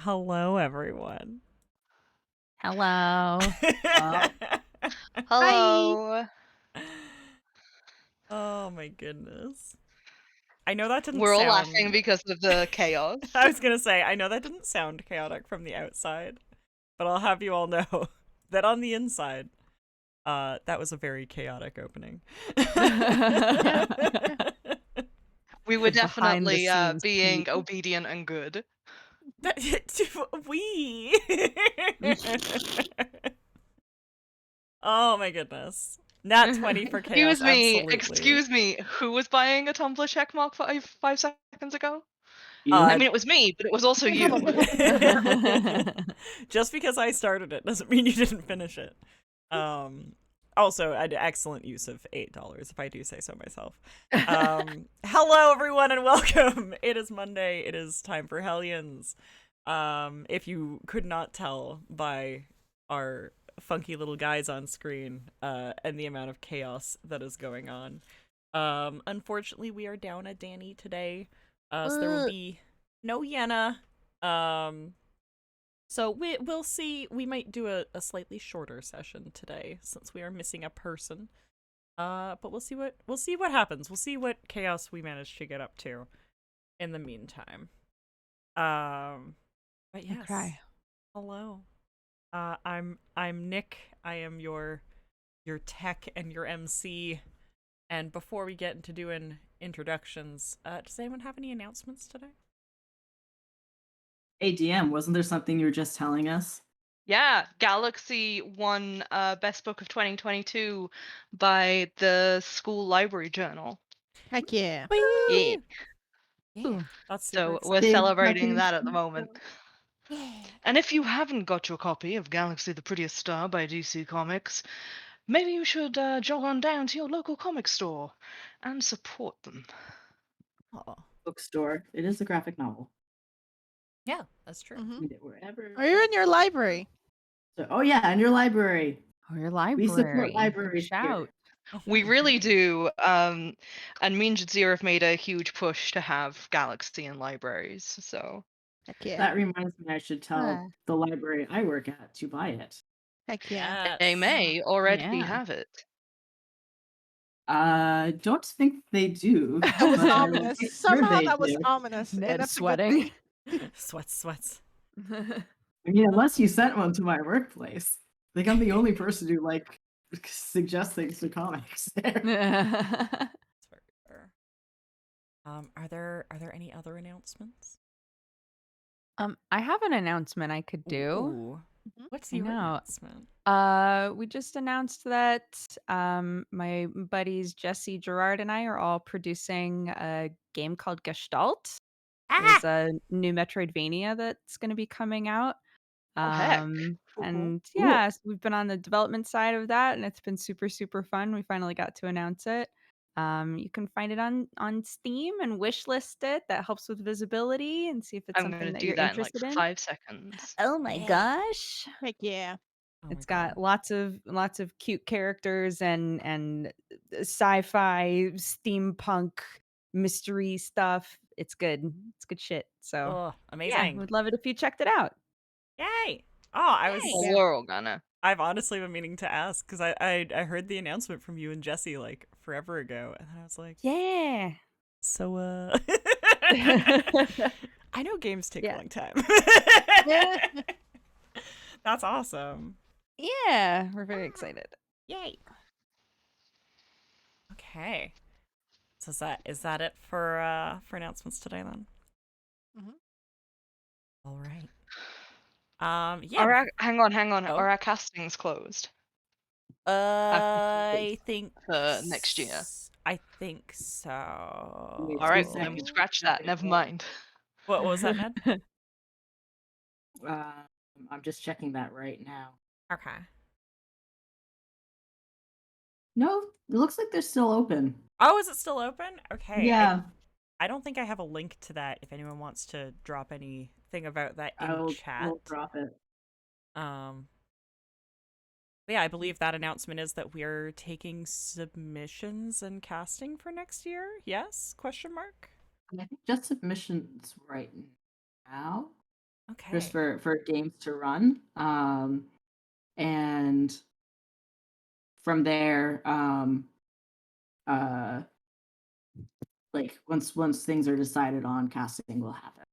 hello, everyone. Hello. Hello. Oh my goodness. I know that didn't We're all sound... laughing because of the chaos. I was gonna say, I know that didn't sound chaotic from the outside, but I'll have you all know that on the inside, that was a very chaotic opening. We were Behind the definitely scenes being peek. obedient and good. We. Oh my goodness. Nat 20 for chaos, absolutely. Excuse me, who was buying a Tumblr checkmark 5 seconds ago? Uh, I mean, it was me, but it was also you. Just because I started it doesn't mean you didn't finish it. Also, an excellent use of $8, if I do say so myself. Hello, everyone, and welcome. It is Monday. It is time for Hellions. If you could not tell by our funky little guys on screen and the amount of chaos that is going on. Unfortunately, we are down a Danny today. So there will be no Yenna. So we'll see. We might do a slightly shorter session today since we are missing a person. But we'll see what happens. We'll see what chaos we manage to get up to in the meantime. But yes. Okay. Hello. I'm Nick. I am your tech and your MC. And before we get into doing introductions, does anyone have any announcements today? Hey DM, wasn't there something you were just telling us? Yeah, Galaxy won Best Book of 2022 by the school library journal. Heck yeah. Yeah. Yeah. That's super So exciting. we're Big celebrating fucking that at the moment. And if you haven't got your copy of Galaxy the Prettiest Star by DC Comics, maybe you should jog on down to your local comic store and support them. Oh. Bookstore. It is a graphic novel. Yeah, that's true. Mhm. Read it wherever. Are you in your library? So, oh yeah, in your library. Oh, your library. We support libraries Shout. We really do. And me and Jadzia have made a huge push to have Galaxy in libraries. So Heck yeah. That reminds me, I should tell the library I work at to buy it. Heck yeah. they may already Yeah. have it. Don't think they do. That was but I will ominous. make sure Somehow they that was do. ominous. and Ned that's a good sweating. thing. Sweats. I mean, unless you sent one to my workplace. Like, I'm the only person who, like, suggests things to comics. That's very fair. Are there any other announcements? I have an announcement I could do. Ooh. What's I your know. announcement? We just announced that my buddies Jesse, Gerard, and I are all producing a game called Gestalt. There's a new Metroidvania that's going to be coming out. Oh, heck. Cool. And Cool. yeah, so we've been on the development side of that, and it's been super, super fun. We finally got to announce it. You can find it on Steam and wishlist it. That helps with visibility and see if it's I'm something going to that do you're that in like interested in. 5 seconds. Oh my gosh. Heck yeah. Oh my It's got God. lots of cute characters and sci-fi, steampunk, mystery stuff. It's good. It's good shit. So Oh, yeah, amazing. would love it if you checked it out. Yay. Oh, Well, we're all gonna. I've honestly been meaning to ask because I heard the announcement from you and Jesse like forever ago, and I was like, Yeah. so I know games take a Yeah. long time. Yeah. That's awesome. Yeah, we're very excited. Yay. Okay. So is that it for announcements today then? Mhm. All right. Yeah. Hang on. Oh. Are our castings closed I think for next year? I think so. Wait, All right, two well, then we seconds. scratch that. Never mind. What was that, Ned? I'm just checking that right now. Okay. No, it looks like they're still open. Oh, is it still open? Okay. Yeah. I don't think I have a link to that if anyone wants to drop anything about that in I'll chat. drop it. But yeah, I believe that announcement is that we're taking submissions and casting for next year. Yes? Question mark? I think just submissions right now. Okay. just for games to run. And from there, like once things are decided on, casting will happen.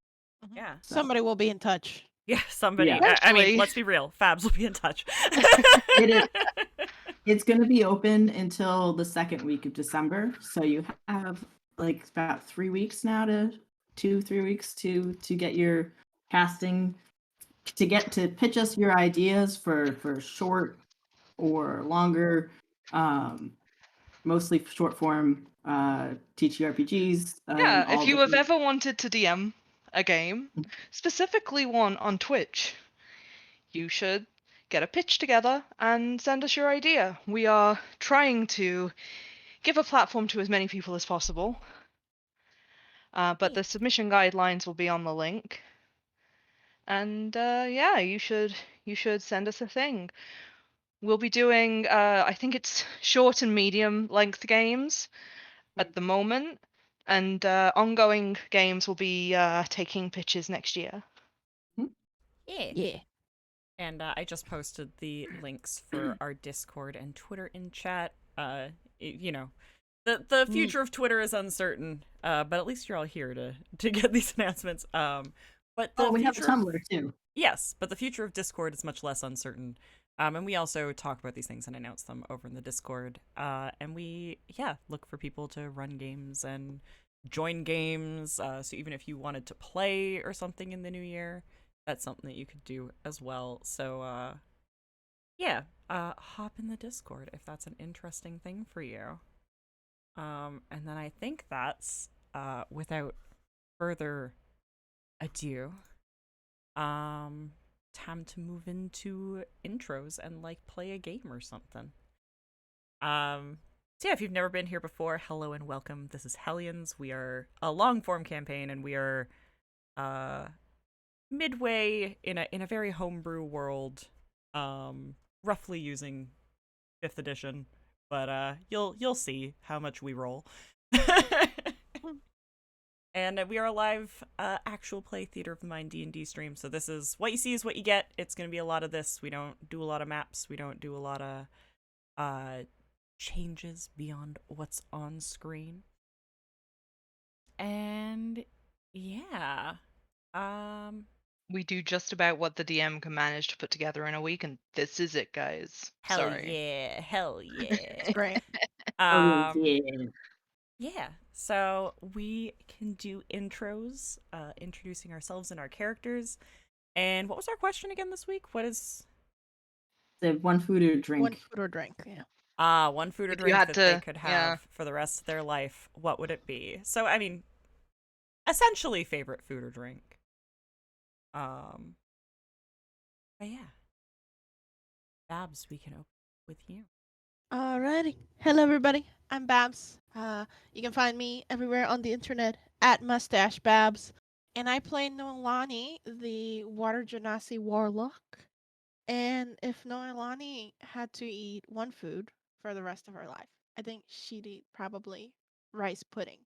Yeah. So, Somebody will be in touch. Yeah, somebody. Yeah. I mean, Eventually. let's be real. Fabs will be in touch. It is. It's going to be open until the second week of December, so you have like about 3 weeks now to 3 weeks to get your casting, to pitch us your ideas for short or longer, mostly short form TTRPGs. Yeah, And if all you have different. ever wanted to DM a game, specifically one on Twitch, you should get a pitch together and send us your idea. We are trying to give a platform to as many people as possible. But the submission guidelines will be on the link. And yeah, you should send us a thing. We'll be doing I think it's short and medium length games at the moment, and ongoing games will be taking pitches next year. Yeah. Yeah. And I just posted the links for our Discord and Twitter in chat. You know, the future of Twitter is uncertain, but at least you're all here to get these announcements. But the We have future, Tumblr too. yes, but the future of Discord is much less uncertain. And we also talk about these things and announce them over in the Discord. And we, look for people to run games and join games. So even if you wanted to play or something in the new year, that's something that you could do as well. So, hop in the Discord if that's an interesting thing for you. And then I think that's, without further ado, time to move into intros and like play a game or something. So yeah, if you've never been here before, hello and welcome. This is Hellions. We are a long form campaign, and we are midway in a very homebrew world, roughly using 5th edition, but you'll see how much we roll. And we are a live actual play Theater of the Mind D&D stream, so this is what you see is what you get. It's going to be a lot of this. We don't do a lot of maps. We don't do a lot of changes beyond what's on screen. And yeah, We do just about what the DM can manage to put together in a week, and this is it, guys. hell Sorry. yeah, hell yeah. It's great. Yeah, so we can do intros, introducing ourselves and our characters. And what was our question again this week? What is... The one food or drink. One food or drink. Yeah. One food or If you drink had that they to- could yeah. have for the rest of their life, what would it be? So, I mean, essentially favorite food or drink. But yeah. Babs, we can open with you. Alrighty. Hello, everybody. I'm Babs. You can find me everywhere on the internet at Mustache Babs. And I play Noelani, the Water Genasi Warlock. And if Noelani had to eat one food for the rest of her life, I think she'd eat probably rice pudding.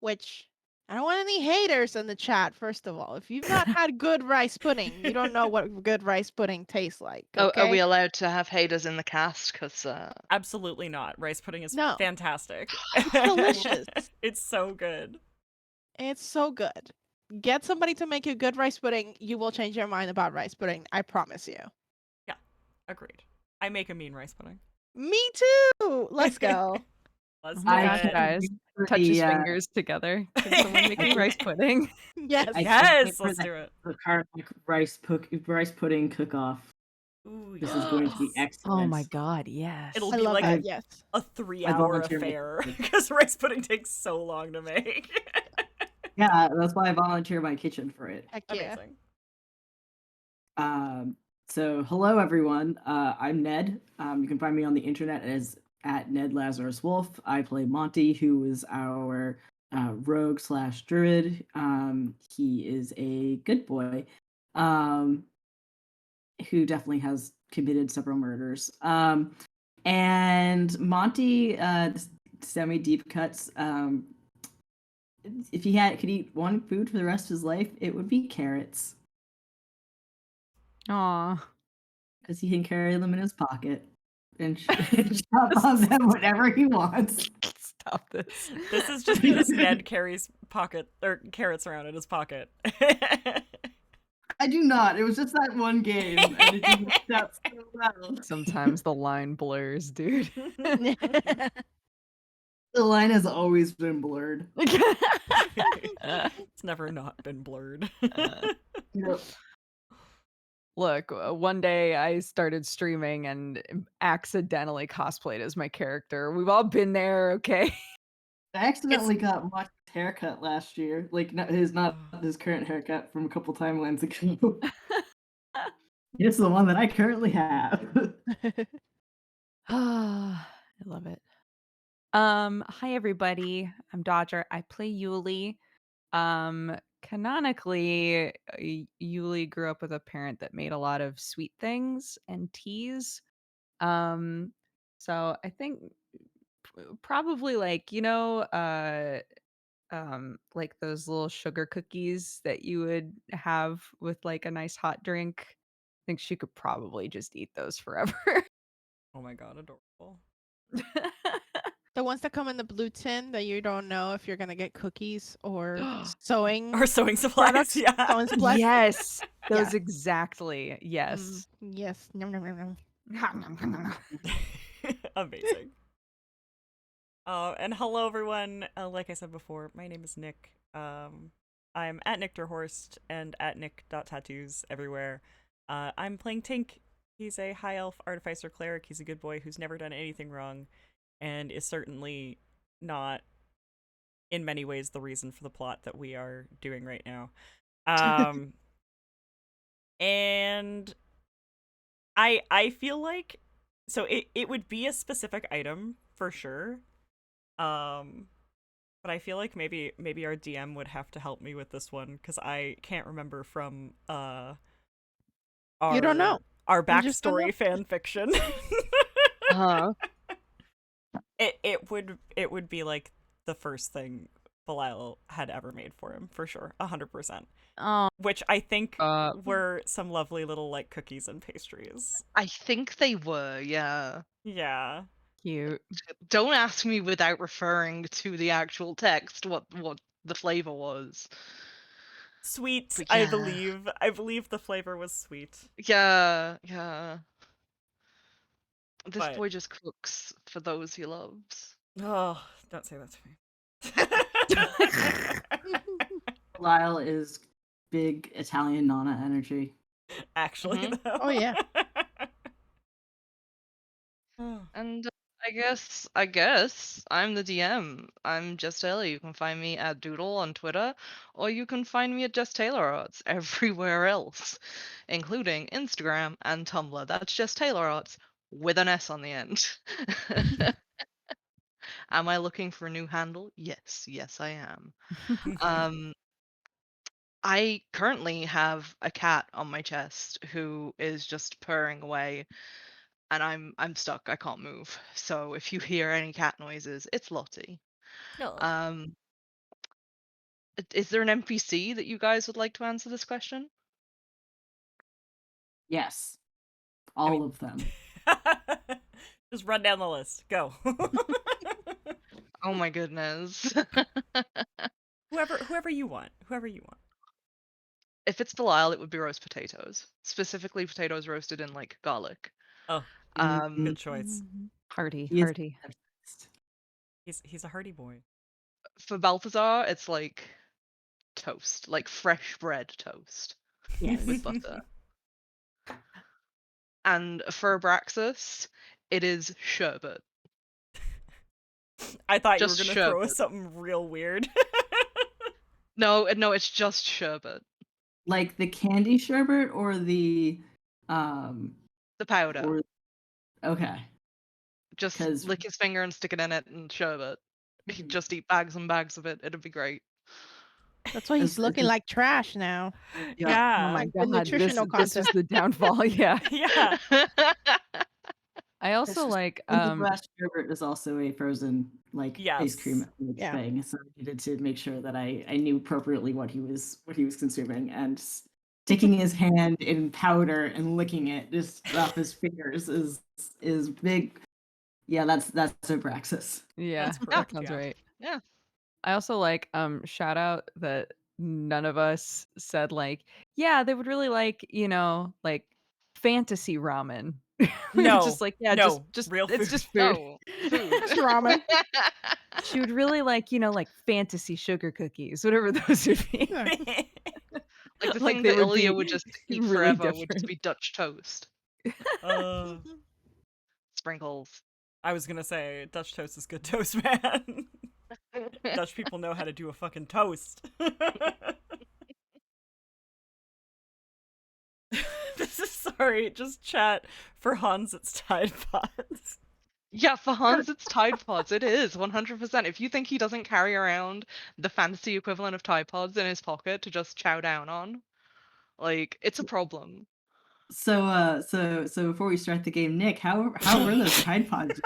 Which, I don't want any haters in the chat, first of all. If you've not had good rice pudding, you don't know what good rice pudding tastes like. Okay? Are we allowed to have haters in the cast? Because Absolutely not. Rice pudding is No. fantastic. It's delicious. It's so good. It's so good. Get somebody to make you good rice pudding. You will change your mind about rice pudding. I promise you. Agreed. I make a mean rice pudding. Me too. Let's go. Let's Oh do my I gosh, it. guys. for Touch his the, fingers together. Can someone make me rice pudding? Yes. I- Yes, for let's the- do it. The Carnocht rice pudding cook-off. Ooh, This is going to be yes. excellent. Oh my god, yes. It'll I be love like that. Yes. a 3-hour volunteer my affair kitchen. because rice pudding takes so long to make. Yeah, that's why I volunteer my kitchen for it. Heck yeah. Amazing. So hello everyone. I'm Ned. You can find me on the internet as at Ned Lazarus Wolf. I play Monty, who is our rogue / druid. He is a good boy, who definitely has committed several murders. And Monty, semi deep cuts. If he could eat one food for the rest of his life, it would be carrots. Aw. because he can carry them in his pocket and chop on them whenever he wants. Stop this. This is just because Ned carries carrots around in his pocket. I do not. It was just that one game, and it just worked out so well. Sometimes the line blurs, dude. The line has always been blurred. It's never not been blurred. Yep. Look, one day I started streaming and accidentally cosplayed as my character. We've all been there, okay? I accidentally got Monty's haircut last year. Like, not his current haircut from a couple timelines ago. It's the one that I currently have. I love it. Hi everybody. I'm Dodger. I play Yulie. Canonically, Yulie grew up with a parent that made a lot of sweet things and teas. So I think probably like, like those little sugar cookies that you would have with like a nice hot drink. I think she could probably just eat those forever. Oh my god, adorable. The ones that come in the blue tin that you don't know if you're gonna get cookies or sewing Or sewing supplies, products. yeah. Sewing supplies. Yes, those Yeah. exactly. Yes. Yes. Nom, nom, nom, nom. Amazing. And hello everyone. Like I said before, my name is Nick. I'm at Nickterhorst and at nick.tattoos everywhere. I'm playing Tink. He's a high elf artificer cleric. He's a good boy who's never done anything wrong and is certainly not in many ways the reason for the plot that we are doing right now. And I feel like so it would be a specific item for sure. But I feel like maybe our DM would have to help me with this one because I can't remember from You don't know. our You just don't backstory know. fan fiction. Uh-huh. It would be like the first thing Belial had ever made for him for sure, 100%. Oh, Which I think were some lovely little like cookies and pastries. I think they were, yeah. Yeah. cute. Don't ask me without referring to the actual text what the flavor was. Sweet, But I yeah. believe. I believe the flavor was sweet. Yeah, yeah. This But- boy just cooks for those he loves. Oh, don't say that to me. Lyle is big Italian Nana energy. Actually, though. Oh, yeah. Oh. And I guess I'm the DM. I'm Just Taylor. You can find me at Doodle on Twitter, or you can find me at Just Taylor Arts everywhere else, including Instagram and Tumblr. That's Just Taylor Arts with an S on the end. Am I looking for a new handle? Yes, I am. I currently have a cat on my chest who is just purring away, and I'm stuck. I can't move. So if you hear any cat noises, it's Lottie. No. Is there an NPC that you guys would like to answer this question? Yes. All of them. Just run down the list. Go. Oh my goodness. Whoever you want. Whoever you want. If it's Belial, it would be roast potatoes. Specifically potatoes roasted in like garlic. Oh, Um good choice. Hearty, He is hearty. obsessed. He's a hearty boy. for Balthazar, it's like toast, like fresh bread toast Yes. with butter. And for Abraxas, it is sherbet. I thought Just you were gonna throw us sherbet. something real weird. No, it's just sherbet. Like the candy sherbet or the The powder. or okay. Just 'cause- lick his finger and stick it in it and sherbet. He'd just eat bags and bags of it. It'd be great. That's why he's It's- looking it's- like trash now. Yeah. Oh my Like the god, nutritional this is content. the downfall. Yeah. Yeah. I also This- like and the glass sherbet is also a frozen like ice cream Yes. Yeah. thing, so I needed to make sure that I knew appropriately what he was consuming, and sticking his hand in powder and licking it just off his fingers is big. Yeah, that's Abraxas. Yeah, That's that correct, sounds yeah. right. Yeah. I also like shout out that none of us said like, yeah, they would really like, like fantasy ramen. We were No, just like, yeah, no, just real it's food. just food. No, food. Just ramen. She would really like, like fantasy sugar cookies, whatever those would be. Yeah. Like the Like thing they that would Ilya be would just eat really forever would just different. be Dutch toast. Uh, Sprinkles. I was gonna say Dutch toast is good toast, man. Dutch people know how to do a fucking toast. This is sorry, just chat for Hans. It's Tide Pods. Yeah, for Hans, it's Tide Pods. It is 100%. If you think he doesn't carry around the fantasy equivalent of Tide Pods in his pocket to just chow down on, like, it's a problem. So so before we start the game, Nick, how were those Tide Pods?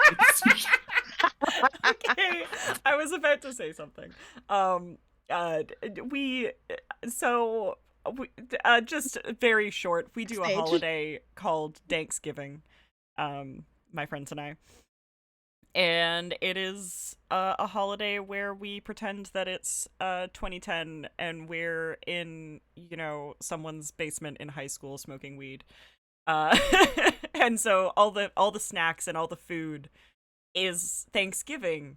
Okay, I was about to say something. We so we, just very short. We do a Stage. holiday called Thanksgiving. My friends and I. And it is a holiday where we pretend that it's 2010 and we're in, someone's basement in high school smoking weed. And so all the snacks and all the food is Thanksgiving,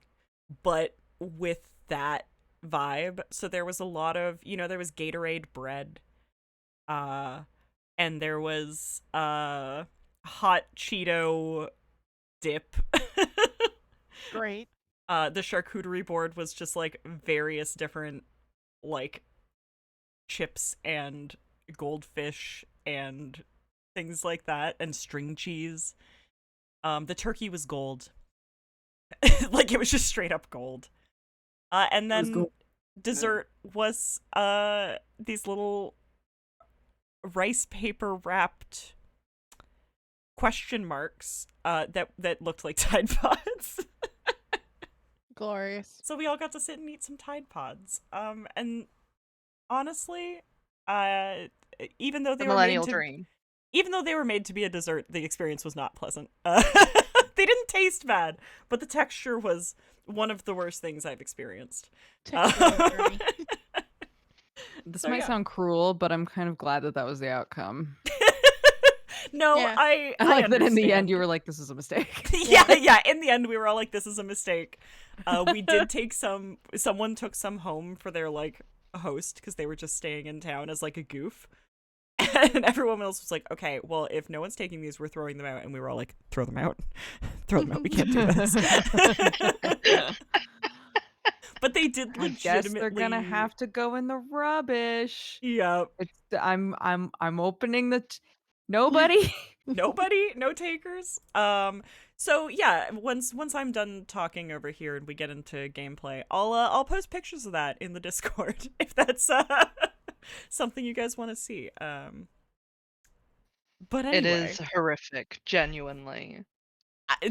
but with that vibe. So there was a lot of, there was Gatorade bread, and there was hot Cheeto dip. Great. The charcuterie board was just like various different like chips and goldfish and things like that, and string cheese. The turkey was gold. Like it was just straight up gold. And It was then gold. dessert was these little rice paper wrapped question marks that looked like Tide Pods. Glorious. So we all got to sit and eat some Tide Pods. And honestly, even though The they were millennial dream. even though they were made to be a dessert, the experience was not pleasant. They didn't taste bad, but the texture was one of the worst things I've experienced. Texture. This So, might yeah. sound cruel, but I'm kind of glad that was the outcome. No, Yeah. I like that in the end understand. you were like, this is a mistake. yeah. In the end, we were all like, "This is a mistake." We did take someone took some home for their like host because they were just staying in town as like a goof, and everyone else was like, "Okay, well, if no one's taking these, we're throwing them out." And we were all like, "Throw them out, throw them out. We can't do this." But they did I legitimately. guess they're gonna have to go in the rubbish. Yeah. I'm opening the nobody. Nobody, no takers. So yeah, once I'm done talking over here and we get into gameplay, I'll post pictures of that in the Discord if that's something you guys want to see. But anyway, It is horrific, genuinely.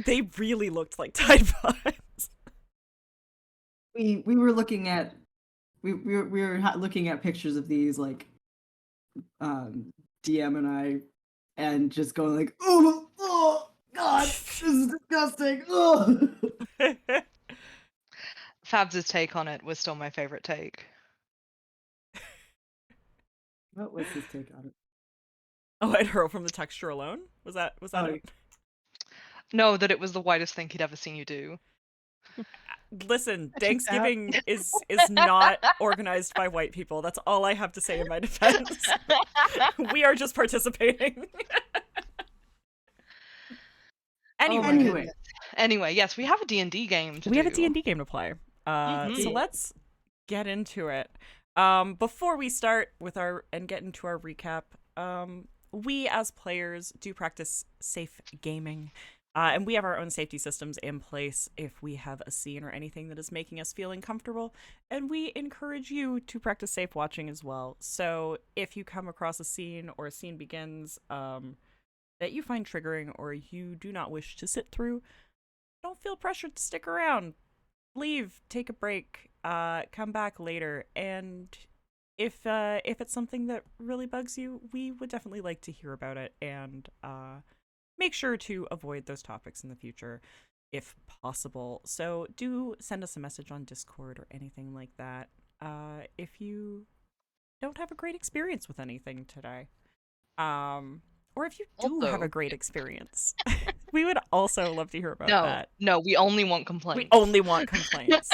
they really looked like Tide Pods. we were looking at looking at pictures of these like DM and I, and just going like, oh god, this is disgusting. Oh. Fabs' take on it was still my favorite take. What was his take on it? Oh, I'd hurl from the texture alone. Was that Oh, it? No, that it was the whitest thing he'd ever seen you do. Listen, That checks out. Thanksgiving is not organized by white people. That's all I have to say in my defense. We are just participating. Anyway, yes, we have a D&D game to We do. have a D&D game to play. So let's get into it. Before we start with get into our recap, we as players do practice safe gaming. And we have our own safety systems in place if we have a scene or anything that is making us feel uncomfortable. And we encourage you to practice safe watching as well. So if you come across a scene or a scene begins that you find triggering or you do not wish to sit through, don't feel pressured to stick around. Leave, take a break, come back later, and if it's something that really bugs you, we would definitely like to hear about it, and make sure to avoid those topics in the future if possible. So do send us a message on Discord or anything like that if you don't have a great experience with anything today. Or if you do have a Also, great experience. We would also love to hear about no, that. no, we only want We complaints. only want complaints.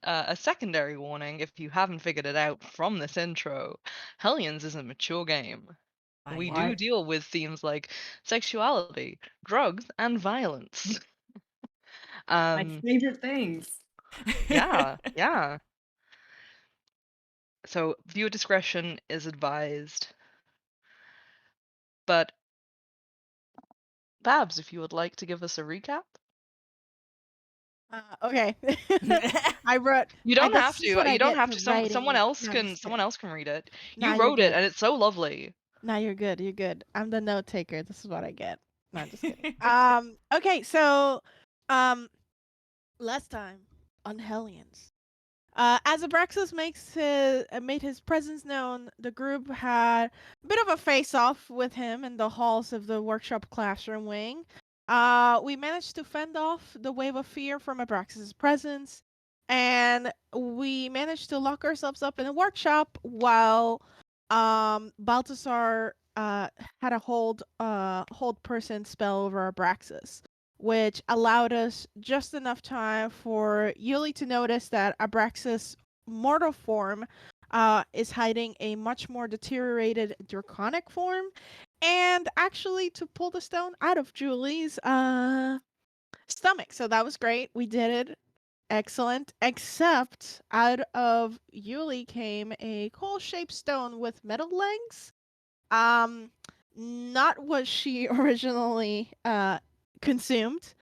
A secondary warning, if you haven't figured it out from this intro, Hellions is a mature game. We do What? deal with themes like sexuality, drugs, and violence. My favorite things. Yeah, yeah. So viewer discretion is advised. But Babs, if you would like to give us a recap. Okay. I wrote. You don't this have is to. what I You don't get have for to. writing Someone it. else No, I'm can. just Someone kidding. else can read it. Nah, You you're wrote it, good. and it's so lovely. Nah, you're good. You're good. I'm the note taker. This is what I get. No, I'm just kidding. Okay, so last time on Hellions. As Abraxas made his presence known, the group had a bit of a face-off with him in the halls of the workshop classroom wing. We managed to fend off the wave of fear from Abraxas' presence, and we managed to lock ourselves up in a workshop while Balthazar had a hold person spell over Abraxas, which allowed us just enough time for Yulie to notice that Abraxas' mortal form is hiding a much more deteriorated draconic form, and actually to pull the stone out of Julie's stomach. So that was great. We did it. Excellent. Except out of Yulie came a coal-shaped stone with metal legs. Not what she originally consumed.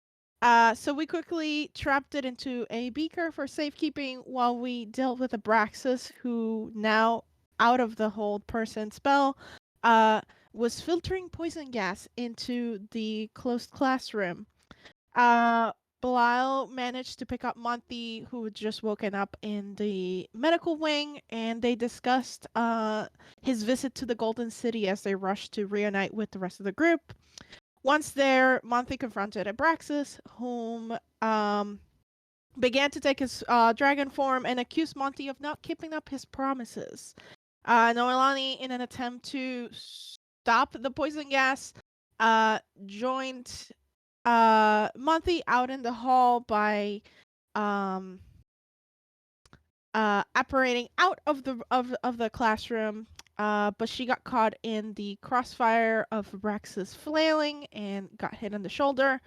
So we quickly trapped it into a beaker for safekeeping while we dealt with Abraxas, who now, out of the hold person spell, was filtering poison gas into the closed classroom. Belial managed to pick up Monty, who had just woken up in the medical wing, and they discussed his visit to the Golden City as they rushed to reunite with the rest of the group. Once there, Monty confronted Abraxas, whom began to take his dragon form and accused Monty of not keeping up his promises. Noelani, in an attempt to stop the poison gas, joined Monty out in the hall by apparating out of the classroom. But she got caught in the crossfire of Abraxas flailing and got hit on the shoulder.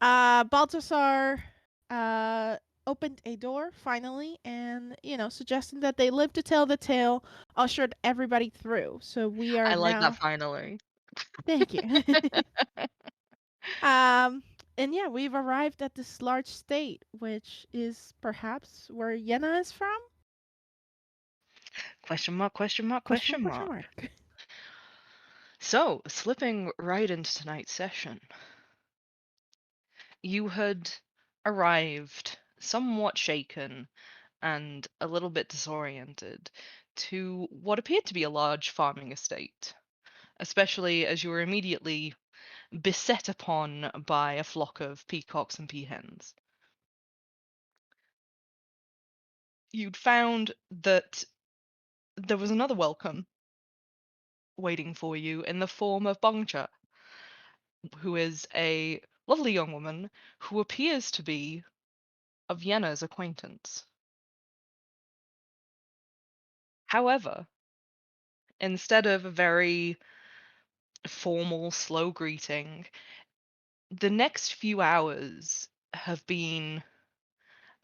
Balthazar opened a door finally, and suggesting that they live to tell the tale, ushered everybody through. So we are I like now. that finally. Thank you. Um, and yeah, we've arrived at this large state, which is perhaps where Yenna is from? Question mark, question mark, question mark. Mark. So, slipping right into tonight's session, you had arrived somewhat shaken and a little bit disoriented to what appeared to be a large farming estate, especially as you were immediately beset upon by a flock of peacocks and peahens. You'd found that there was another welcome waiting for you in the form of Bongcha, who is a lovely young woman who appears to be of Yenna's acquaintance. However, instead of a very formal, slow greeting, the next few hours have been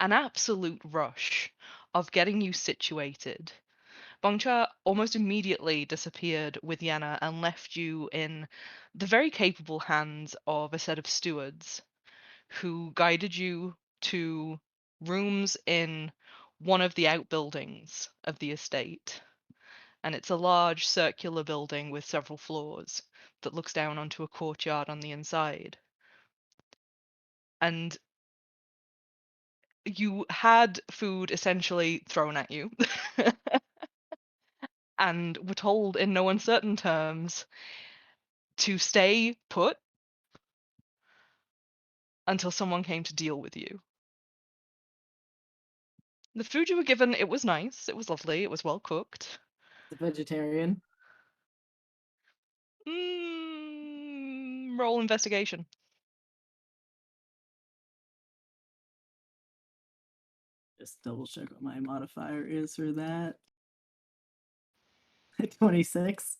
an absolute rush of getting you situated. Bongcha almost immediately disappeared with Yenna and left you in the very capable hands of a set of stewards who guided you to rooms in one of the outbuildings of the estate. And it's a large circular building with several floors that looks down onto a courtyard on the inside. And you had food essentially thrown at you and were told in no uncertain terms to stay put until someone came to deal with you. The food you were given, it was nice, it was lovely, it was well cooked. The vegetarian. Roll investigation. Just double check what my modifier is for that. 26.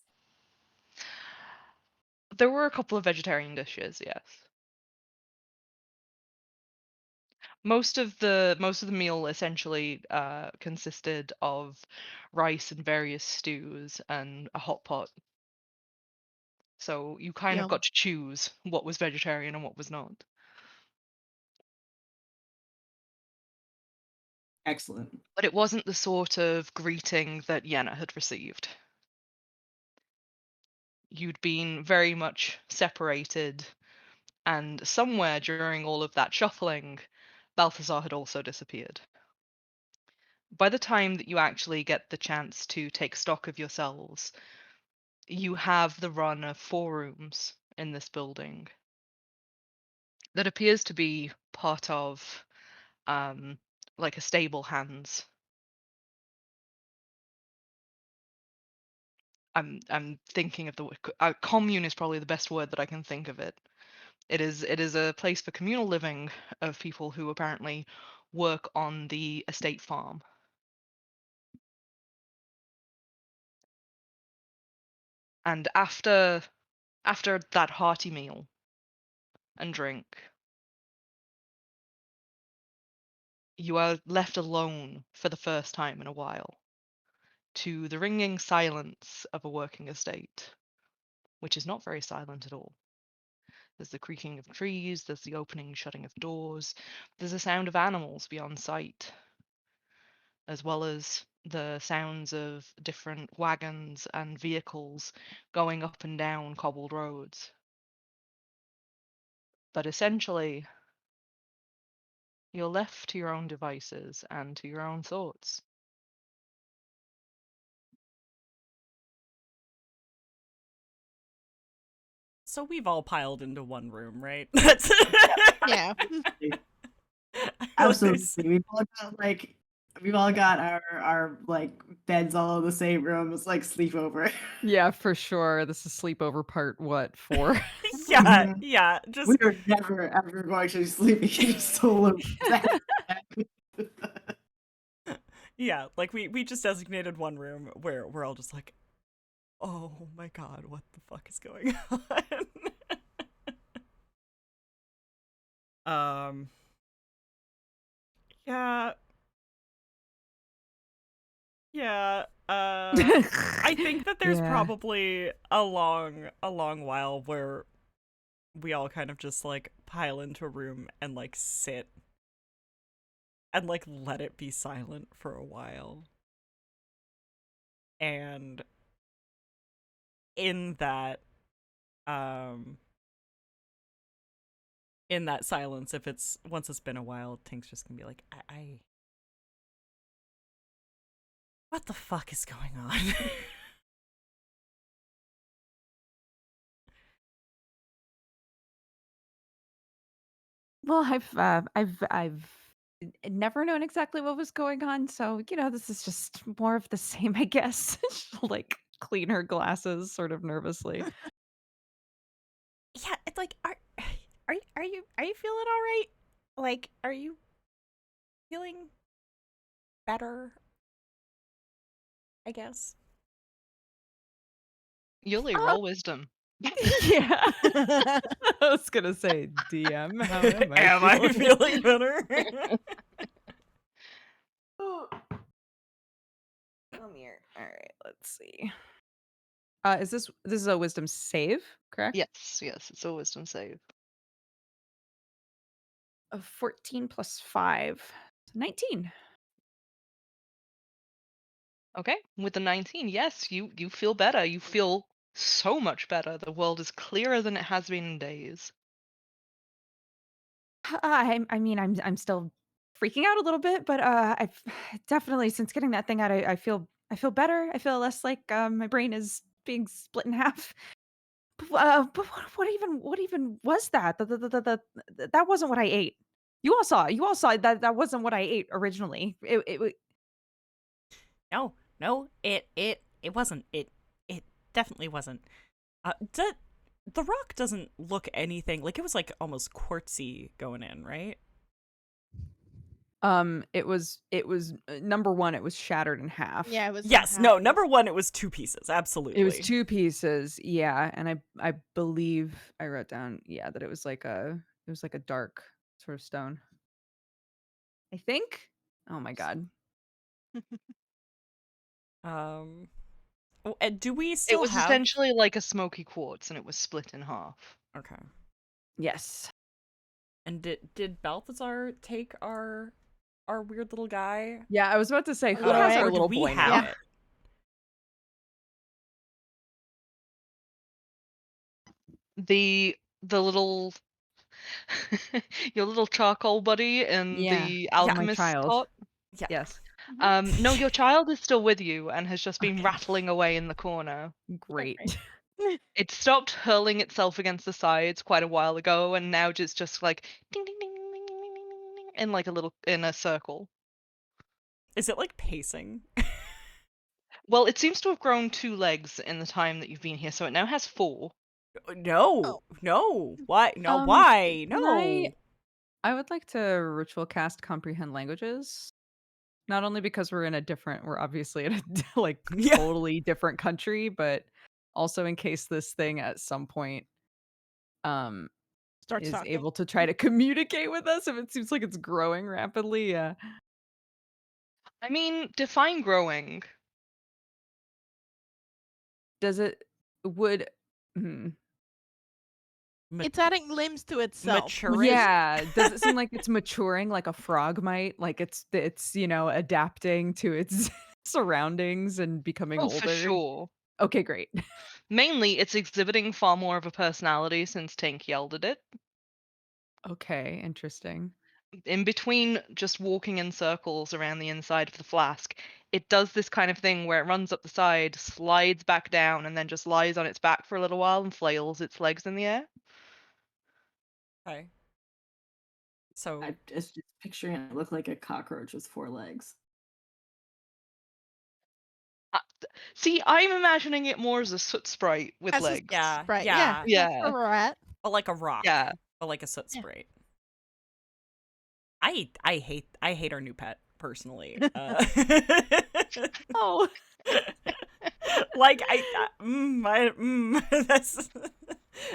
There were a couple of vegetarian dishes, yes. Most of the meal essentially consisted of rice and various stews and a hot pot. So you kind of Yum. got to choose what was vegetarian and what was not. Excellent. But it wasn't the sort of greeting that Yenna had received. You'd been very much separated, and somewhere during all of that shuffling, Balthazar had also disappeared. By the time that you actually get the chance to take stock of yourselves, you have the run of 4 rooms in this building that appears to be part of like a stable hands. I'm thinking of the commune is probably the best word that I can think of it. It is a place for communal living of people who apparently work on the estate farm. And after that hearty meal and drink, you are left alone for the first time in a while to the ringing silence of a working estate, which is not very silent at all. There's the creaking of trees, there's the opening and shutting of doors, there's the sound of animals beyond sight, as well as the sounds of different wagons and vehicles going up and down cobbled roads. But essentially, you're left to your own devices and to your own thoughts. So we've all piled into one room, right? That's Yeah. Absolutely. We've all got our like beds all in the same room. It's like sleepover. Yeah, for sure. This is sleepover part what, 4? Yeah, Mhm. yeah. Just We are never ever going to be sleeping in a solo bed. yeah, like we just designated one room where we're all just like, oh my god, what the fuck is going on? Yeah. Yeah. I think that there's Yeah. probably a long while where we all kind of just like pile into a room and like sit and like let it be silent for a while. And in that silence, if it's once it's been a while, Tink's just gonna be like, I what the fuck is going on? Well, I've never known exactly what was going on, so this is just more of the same, I guess. She'll like clean her glasses sort of nervously. Yeah, it's like are you feeling all right? Like, are you feeling better? I guess. Yulie, roll wisdom. Yeah. I was gonna say, DM, how am I Am I feeling? feeling better? Come here. All right, let's see. This is a wisdom save, correct? Yes, it's a wisdom save. 14 plus 5. 19. Okay, with the 19, yes, you feel better. You feel so much better. The world is clearer than it has been in days. I mean, I'm still freaking out a little bit, but I've definitely since getting that thing out, I feel better. I feel less like my brain is being split in half. But what even was that? That wasn't what I ate. You all saw that wasn't what I ate originally. No, it wasn't. It definitely wasn't. The rock doesn't look anything like it was like almost quartzy going in, right? It was number one. It was shattered in half. Yeah, it was. in Yes, half. no, number one, it was 2 pieces, absolutely. It was 2 pieces, yeah, and I believe I wrote down, yeah, that it was like a dark sort of stone. I think? Oh my god. And do we It still was have? essentially like a smoky quartz, and it was split in half. Okay. Yes. And did Balthazar take our weird little guy? Yeah, I was about to say, who little has egg? our Or do little we boy have now? Yeah. it? The little your little charcoal buddy in Yeah, the my alchemist child. spot. Yeah. Yes. No, your child is still with you and has just been Okay. rattling away in the corner. Great. It stopped hurling itself against the sides quite a while ago, and now just like ding ding ding ding ding ding ding ding ding in like in a circle. Is it like pacing? Well, it seems to have grown 2 legs in the time that you've been here, so it now has 4. No. Oh. No. Why? No, Um, why? can No. I would like to ritual cast comprehend languages. Not only because we're obviously in a like Yeah. totally different country, but also in case this thing at some point um Starts is talking. able to try to communicate with us if it seems like it's growing rapidly. I mean, define growing. Does it would hmm. It's adding limbs to itself. Maturing? Yeah, does it seem like it's maturing like a frog might? Like it's adapting to its surroundings and becoming Oh, older? for sure. Okay, great. Mainly, it's exhibiting far more of a personality since Tank yelled at it. Okay, interesting. In between just walking in circles around the inside of the flask, it does this kind of thing where it runs up the side, slides back down, and then just lies on its back for a little while and flails its legs in the air. Okay. So I just picturing it look like a cockroach with 4 legs. See, I'm imagining it more as a soot sprite with As a legs. yeah, sprite. yeah, Yeah. Yeah. That's where we're at. but like a rock. Yeah. But like a soot Yeah. sprite. I hate our new pet personally. Oh, Like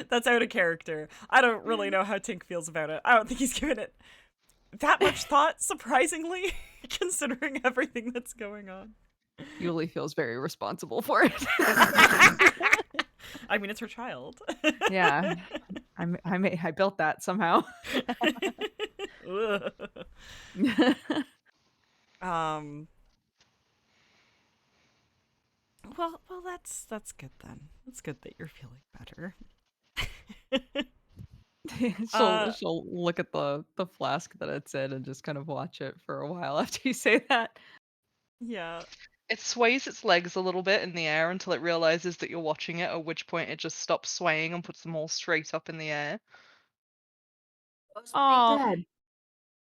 that's out of character. I don't really know how Tink feels about it. I don't think he's given it that much thought, surprisingly, considering everything that's going on. Yulie feels very responsible for it. I mean, it's her child. Yeah, I built that somehow. Ugh. Um. Well, that's good then. That's good that you're feeling better. She'll look at the flask that it's in and just kind of watch it for a while after you say that. Yeah. It sways its legs a little bit in the air until it realizes that you're watching it, at which point it just stops swaying and puts them all straight up in the air. Oh, Dead.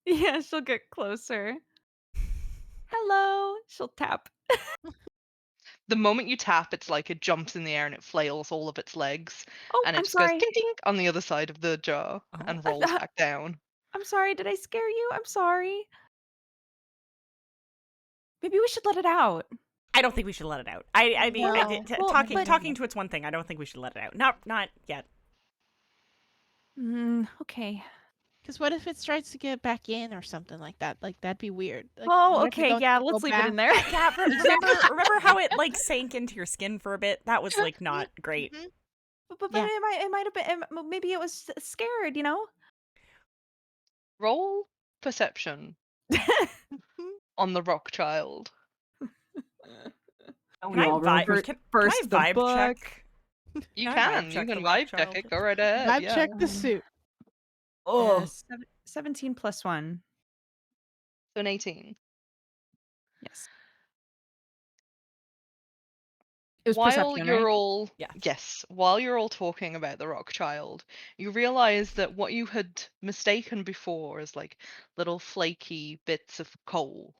yeah, she'll get closer. Hello, she'll tap. The moment you tap, it's like it jumps in the air and it flails all of its legs, Oh, and it I'm just goes sorry. ding ding on the other side of the jar Oh. and rolls back down. I'm sorry. Did I scare you? I'm sorry. Maybe we should let it out. I don't think we should let it out. I mean, No. Well, but- talking to it's one thing. I don't think we should let it out. Not yet. Okay. Because what if it tries to get back in or something like that? Like, that'd be weird. Like, Oh, what if it okay. don't Yeah, go let's leave it in back? there. Yeah, remember how it like sank into your skin for a bit? That was like not great. Mhm. But Yeah. it might have been. Maybe it was scared. You know. Roll perception on the rock child. Don't Can we I all roll vibe? for- Can First I the vibe book. check? You Can I can. vibe You check can the rock vibe check child? it. Go right ahead. Vibe Yeah. check the suit. Oh, 17 plus 1. So an 18. Yes. It was While perception, you're right? all Yeah. yes, while you're all talking about the rock child, you realize that what you had mistaken before as like little flaky bits of coal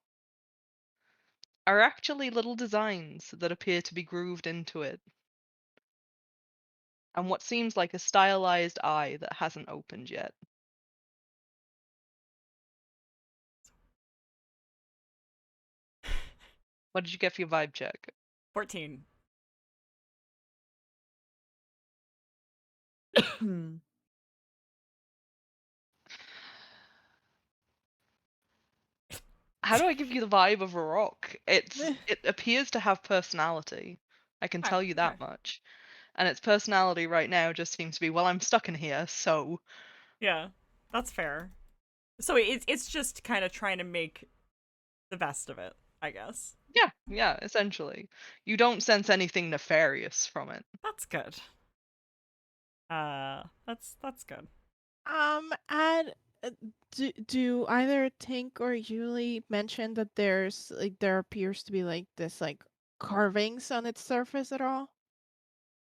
are actually little designs that appear to be grooved into it. And what seems like a stylized eye that hasn't opened yet. What did you get for your vibe check? 14. How do I give you the vibe of a rock? It appears to have personality. I can tell you that Okay. much. And its personality right now just seems to be, well, I'm stuck in here, so Yeah, that's fair. So it's just kind of trying to make the best of it, I guess. yeah, essentially. You don't sense anything nefarious from it. That's good. That's good. And do either Tink or Yulie mention that there appears to be like this like carvings on its surface at all?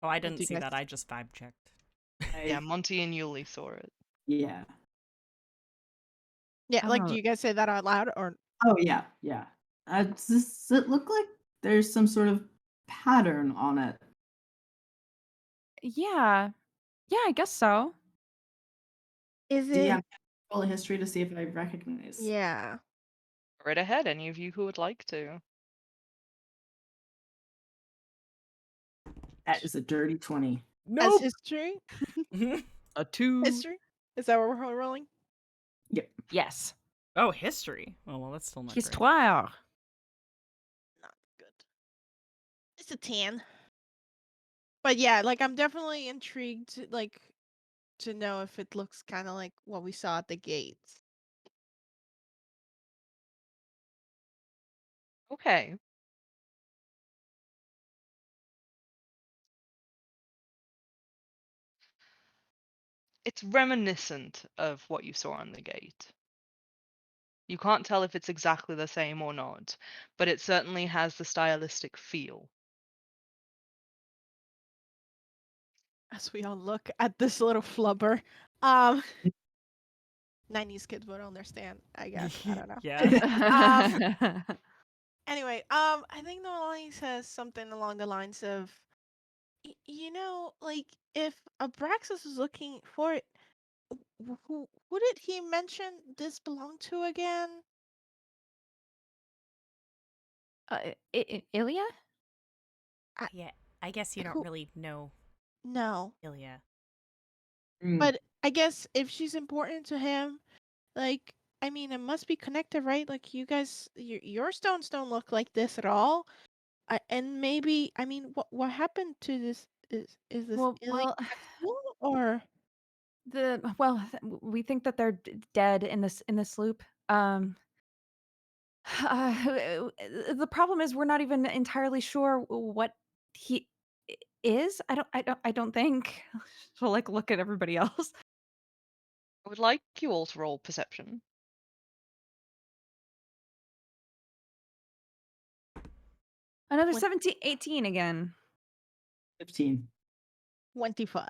Oh, I Or didn't do you see guys? that. I just vibe checked. Yeah, Monty and Yulie saw it. Yeah. Yeah, I like don't do know. you guys say that out loud or Oh yeah, yeah. Does it look like there's some sort of pattern on it? Yeah. Yeah, I guess so. is DM it? roll a history to see if I recognize. Yeah. Right ahead, any of you who would like to. That is a dirty 20. As Nope. history? A 2. History? Is that what we're rolling? Yep. Yes. Oh, history. Oh well, that's still not great. Histoire. Not good. It's a 10. But yeah, like I'm definitely intrigued like to know if it looks kind of like what we saw at the gates. Okay. It's reminiscent of what you saw on the gate. You can't tell if it's exactly the same or not, but it certainly has the stylistic feel. As we all look at this little flubber. Um 90s kids would understand, I guess. I don't know. Yeah. Anyway, I think Noelani says something along the lines of, like if Abraxas was looking for it, who did he mention this belonged to again? Ilya? Yeah, I guess you don't Who? really know No, Ilya. Mm, but I guess if she's important to him, like I mean, it must be connected, right? Like you guys, your stones don't look like this at all. And maybe I mean, what happened to this? Is this Well, Ilya or? we think that they're dead in this loop. The problem is we're not even entirely sure what he is. I don't think. She'll like look at everybody else. I would like you all to roll perception. Another What- 17, 18 again. 15. 25.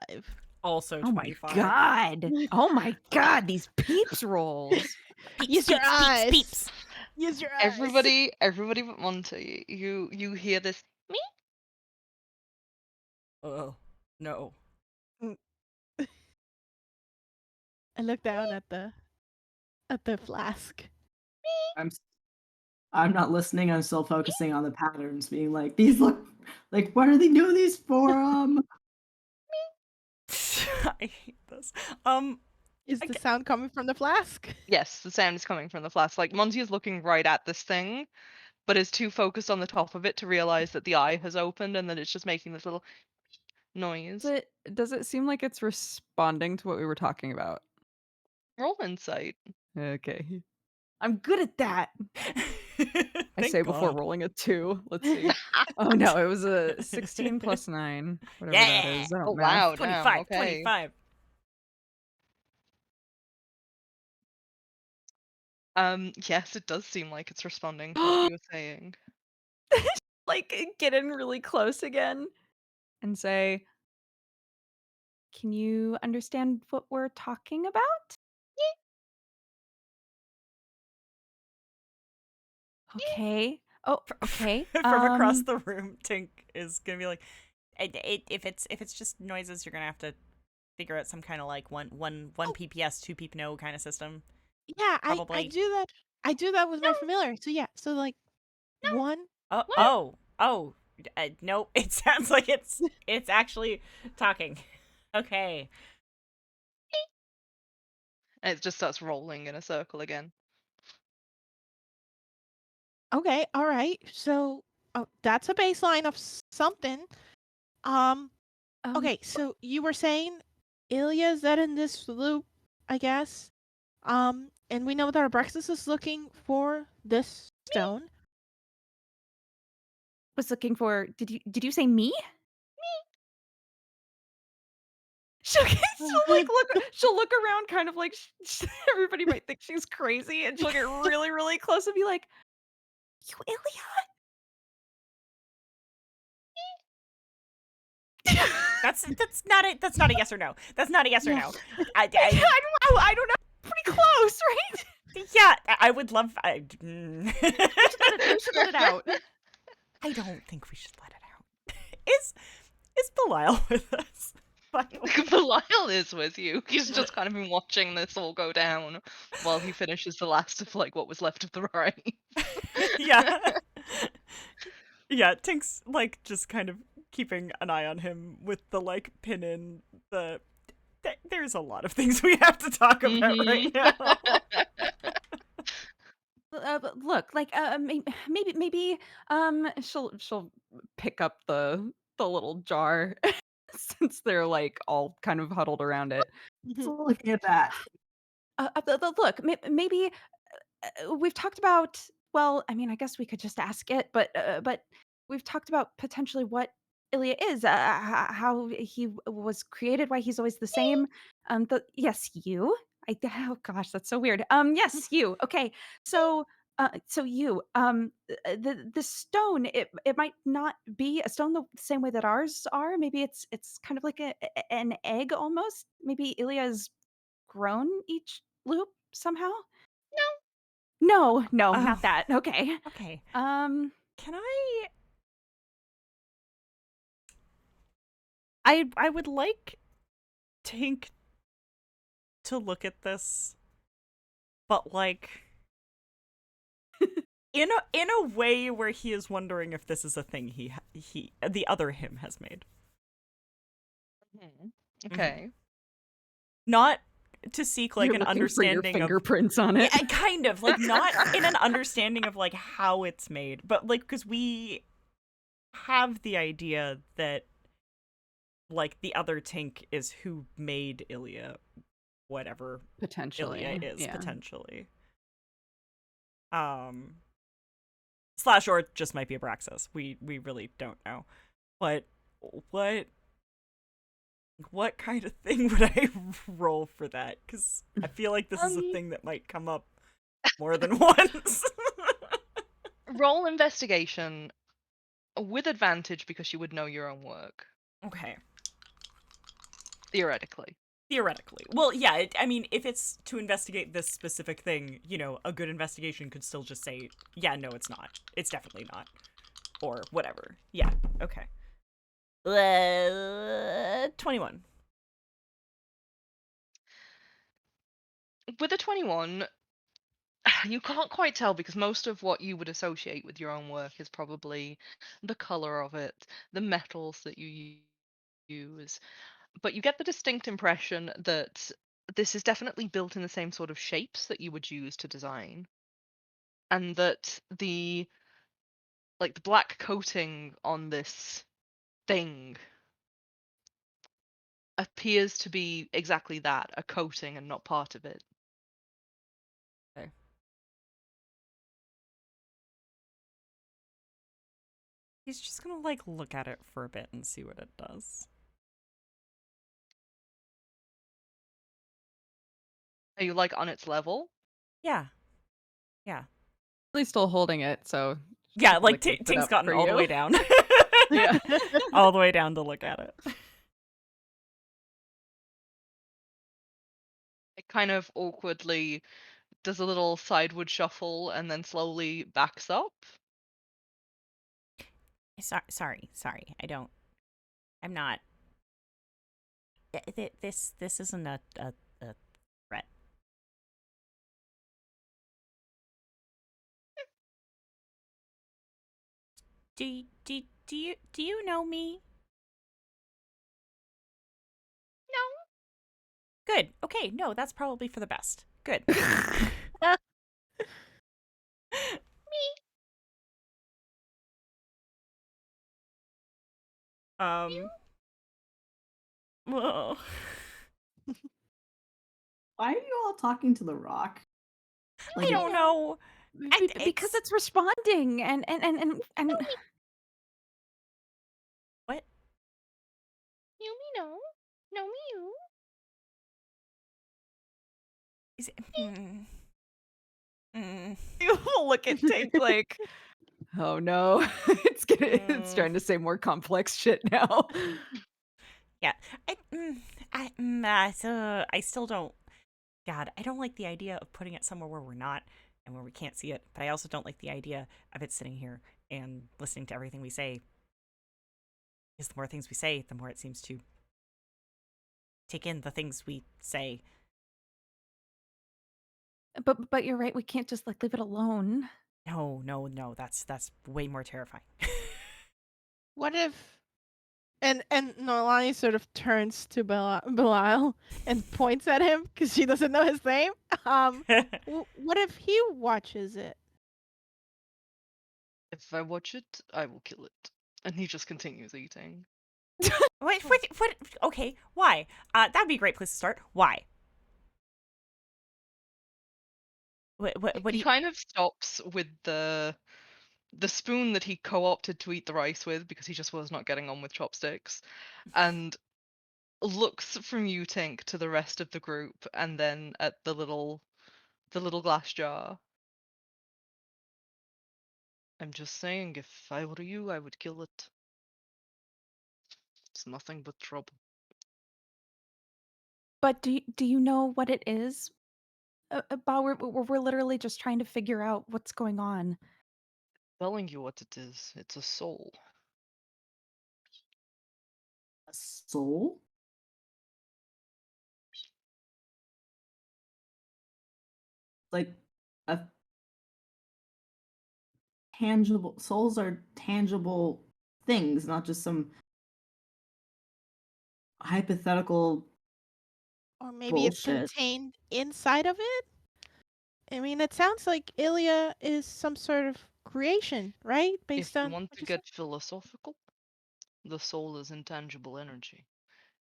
Also Oh my 25. god. Oh my god, these peeps rolls. Use your eyes. Peeps. Use your eyes. Everybody but Monty, you hear this me? Oh, no. I look down at the flask. I'm s- I'm not listening. I'm still focusing on the patterns, being like, these look like, what are they doing these for? I hate this. Is I the g- sound coming from the flask? Yes, the sound is coming from the flask. Like Monty is looking right at this thing, but is too focused on the top of it to realize that the eye has opened and that it's just making this little noise. Does it seem like it's responding to what we were talking about? Roll insight. Okay. I'm good at that. I say before rolling a 2. Let's see. Oh no, it was a 16 plus 9. Whatever that Yeah. is. I don't Oh math. wow, damn, 25. okay. 25. Yes, it does seem like it's responding to what you were saying. Like, get in really close again and say, "Can you understand what we're talking about?" Okay. Oh, okay. From across the room, Tink is gonna be like, if it's just noises, you're gonna have to figure out some kind of like one Oh. PPS, two peep no kind of system. Yeah, I Probably. do that. I do that with my familiar. So yeah, so like one. Oh. Nope. It sounds like it's actually talking. Okay. And it just starts rolling in a circle again. Okay, all right. So that's a baseline of something. Um. Okay, so you were saying Ilya's that in this loop, I guess. And we know that Abrxas is looking for this stone. Was looking for. Did you say me? She'll like look. She'll look around, kind of like everybody might think she's crazy, and she'll get really, really close and be like, "You, Ilya?" That's not a yes or no. That's not a yes or no. I don't know. Pretty close, right? Yeah, I would love. We should let it out. I don't think we should let it out. Is Belial with us? By the way? Belial is with you. He's just kind of been watching this all go down while he finishes the last of like what was left of the ride. Yeah. Yeah, Tink's like just kind of keeping an eye on him with the like pin in the there's a lot of things we have to talk about right now. But look, like, maybe, she'll pick up the little jar since they're like all kind of huddled around it. So looking at that. Look, maybe we've talked about. Well, I mean, I guess we could just ask it, but we've talked about potentially what Ilya is, how he was created, why he's always the same. Yes, you. Oh gosh, that's so weird. Yes, you. Okay, so. So you, the stone, it might not be a stone the same way that ours are. Maybe it's kind of like an egg almost. Maybe Ilya's grown each loop somehow. No, Oh. not that. Okay. Okay. Um, Can I would like Tink to look at this, but like in a way where he is wondering if this is a thing he the other him has made. Okay. Not to seek like you're an looking for your understanding of fingerprints on it. yeah, kind of like not in an understanding of like how it's made, but like because we have the idea that like the other Tink is who made Ilya, whatever Potentially, Ilya is yeah. potentially. Slash or it just might be Abraxas. We really don't know. But what kind of thing would I roll for that? Because I feel like this is a thing that might come up more than once. Roll investigation with advantage because you would know your own work. Okay. Theoretically. Well, yeah, I mean, if it's to investigate this specific thing, you know, a good investigation could still just say, yeah, no, it's not. It's definitely not. Or whatever. Yeah, okay. 21. With a 21, you can't quite tell because most of what you would associate with your own work is probably the color of it, the metals that you use. But you get the distinct impression that this is definitely built in the same sort of shapes that you would use to design. And that the black coating on this thing appears to be exactly that, a coating and not part of it. Okay. He's just gonna, like, look at it for a bit and see what it does. Are you, like, on its level? Yeah. Yeah. He's still holding it, so Yeah, like lick it Tink's up gotten for all the you. way down. Yeah. All the way down to look at it. It kind of awkwardly does a little sideward shuffle and then slowly backs up. Sorry. I'm not. This isn't a threat. Do you know me? No. Good. Okay. No, that's probably for the best. Good. Whoa. Why are you all talking to the rock? I don't know. Because it's responding and What? Yumi, no. No, you. Is it? you look at Tink like, oh no, it's trying to say more complex shit now. Yeah. I still don't. God, I don't like the idea of putting it somewhere where we're not and where we can't see it. But I also don't like the idea of it sitting here and listening to everything we say. Because the more things we say, the more it seems to take in the things we say. But you're right. We can't just like leave it alone. No. That's way more terrifying. What if and Noelani sort of turns to Belial and points at him because she doesn't know his name. What if he watches it? If I watch it, I will kill it. And he just continues eating. What? Okay, why? That'd be a great place to start. Why? What do He you? kind of stops with the spoon that he co-opted to eat the rice with because he just was not getting on with chopsticks, and looks from you, Tink, to the rest of the group, and then at the little glass jar. I'm just saying, if I were you, I would kill it. It's nothing but trouble. But do you know what it is? About we're literally just trying to figure out what's going on. Telling you what it is. It's a soul. A soul? Like a tangible souls are tangible things, not just some hypothetical Or maybe bullshit. it's contained inside of it? I mean, it sounds like Ilya is some sort of creation, right? If Based you on want what to you said? get philosophical, the soul is intangible energy.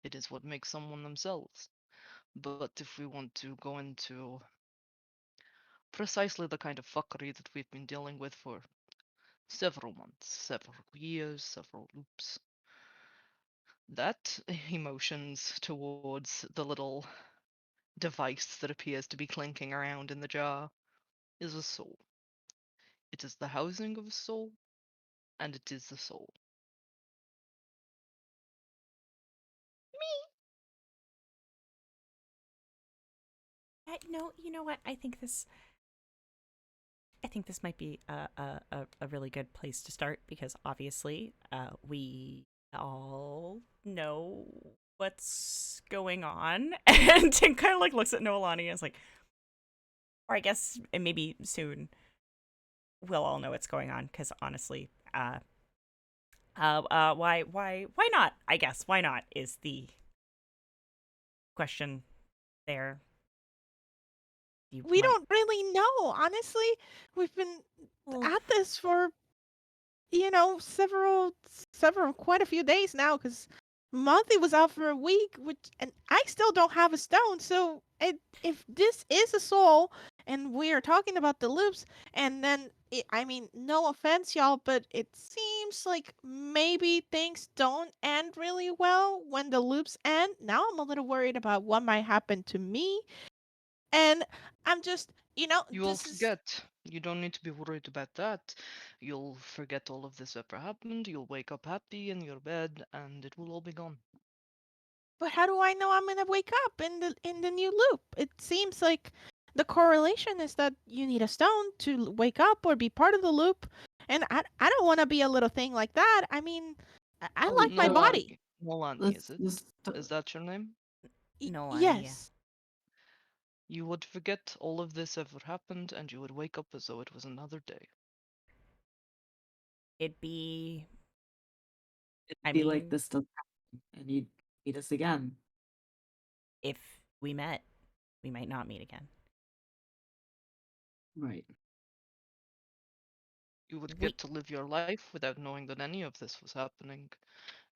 It is what makes someone themselves. But if we want to go into precisely the kind of fuckery that we've been dealing with for several months, several years, several loops, that emotions towards the little device that appears to be clinking around in the jar is a soul. It is the housing of a soul, and it is the soul. No, you know what? I think this might be a really good place to start because obviously we all know what's going on. And Tim kind of like looks at Noelani and is like, or I guess and maybe soon we'll all know what's going on because honestly, why not? I guess why not is the question there. We don't really know, honestly. We've been at this for quite a few days now because Monty was out for a week, and I still don't have a stone. So if this is a soul, and we are talking about the loops, and then I mean, no offense, y'all, but it seems like maybe things don't end really well when the loops end. Now I'm a little worried about what might happen to me. And I'm just, You will this is. forget. You don't need to be worried about that. You'll forget all of this ever happened. You'll wake up happy in your bed, and it will all be gone. But how do I know I'm gonna wake up in the new loop? It seems like the correlation is that you need a stone to wake up or be part of the loop, and I don't want to be a little thing like that. I mean, I like my So body. Noelani, is let's it? just Is that your name? Noelani, yeah. Yes. You would forget all of this ever happened, and you would wake up as though it was another day. It'd be. it'd I be like mean, this still happening, and you'd meet us again. if we met, we might not meet again. Right. You would We get to live your life without knowing that any of this was happening.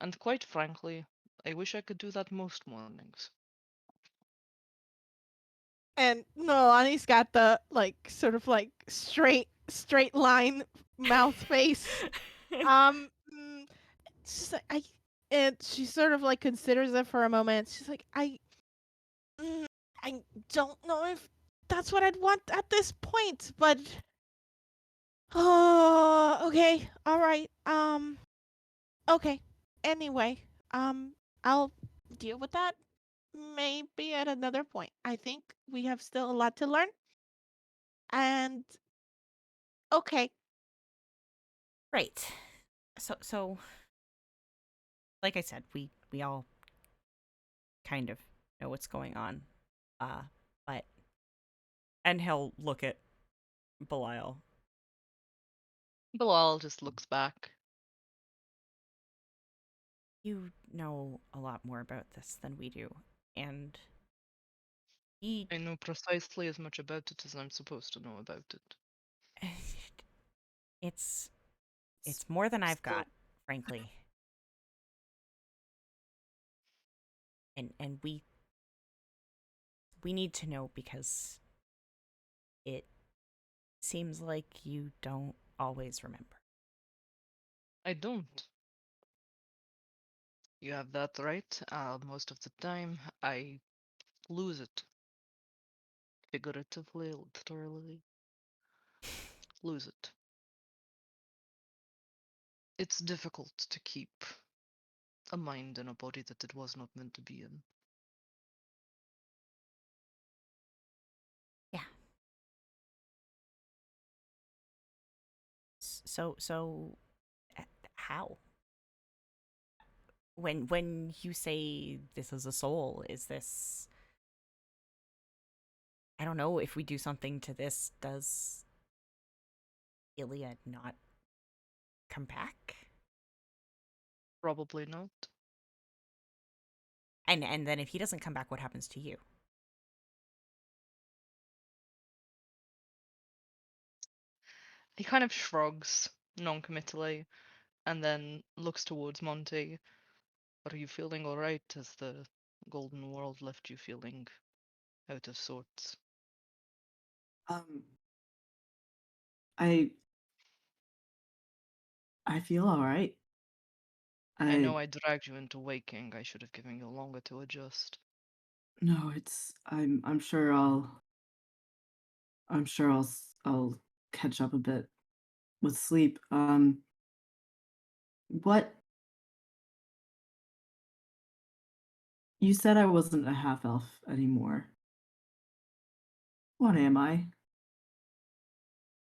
And quite frankly, I wish I could do that most mornings. And Noelani's got the sort of straight line mouth face. Um, mm, she's like, and she sort of considers it for a moment. She's like, mm, I don't know if that's what I'd want at this point, but oh, okay, all right, okay. Anyway, I'll deal with that maybe at another point. I think we have still a lot to learn, and okay. right. So, like I said, we all kind of know what's going on. But and he'll look at Belial. Belial just looks back. You know a lot more about this than we do, and he. I know precisely as much about it as I'm supposed to know about it. It's more than I've Still- got, frankly. And we need to know because it seems like you don't always remember. I don't. You have that right. Most of the time, I lose it. Figuratively, literally. Lose it. It's difficult to keep a mind in a body that it was not meant to be in. Yeah. So how? When you say this is a soul, is this, I don't know, if we do something to this, does Ilya not come back? Probably not. And then if he doesn't come back, what happens to you? He kind of shrugs non-committally and then looks towards Monty. Are you feeling alright? Has the golden world left you feeling out of sorts? Um, I feel all right. I know I dragged you into waking. I should have given you longer to adjust. No, it's I'm sure I'll catch up a bit with sleep. What you said I wasn't a half elf anymore. What am I?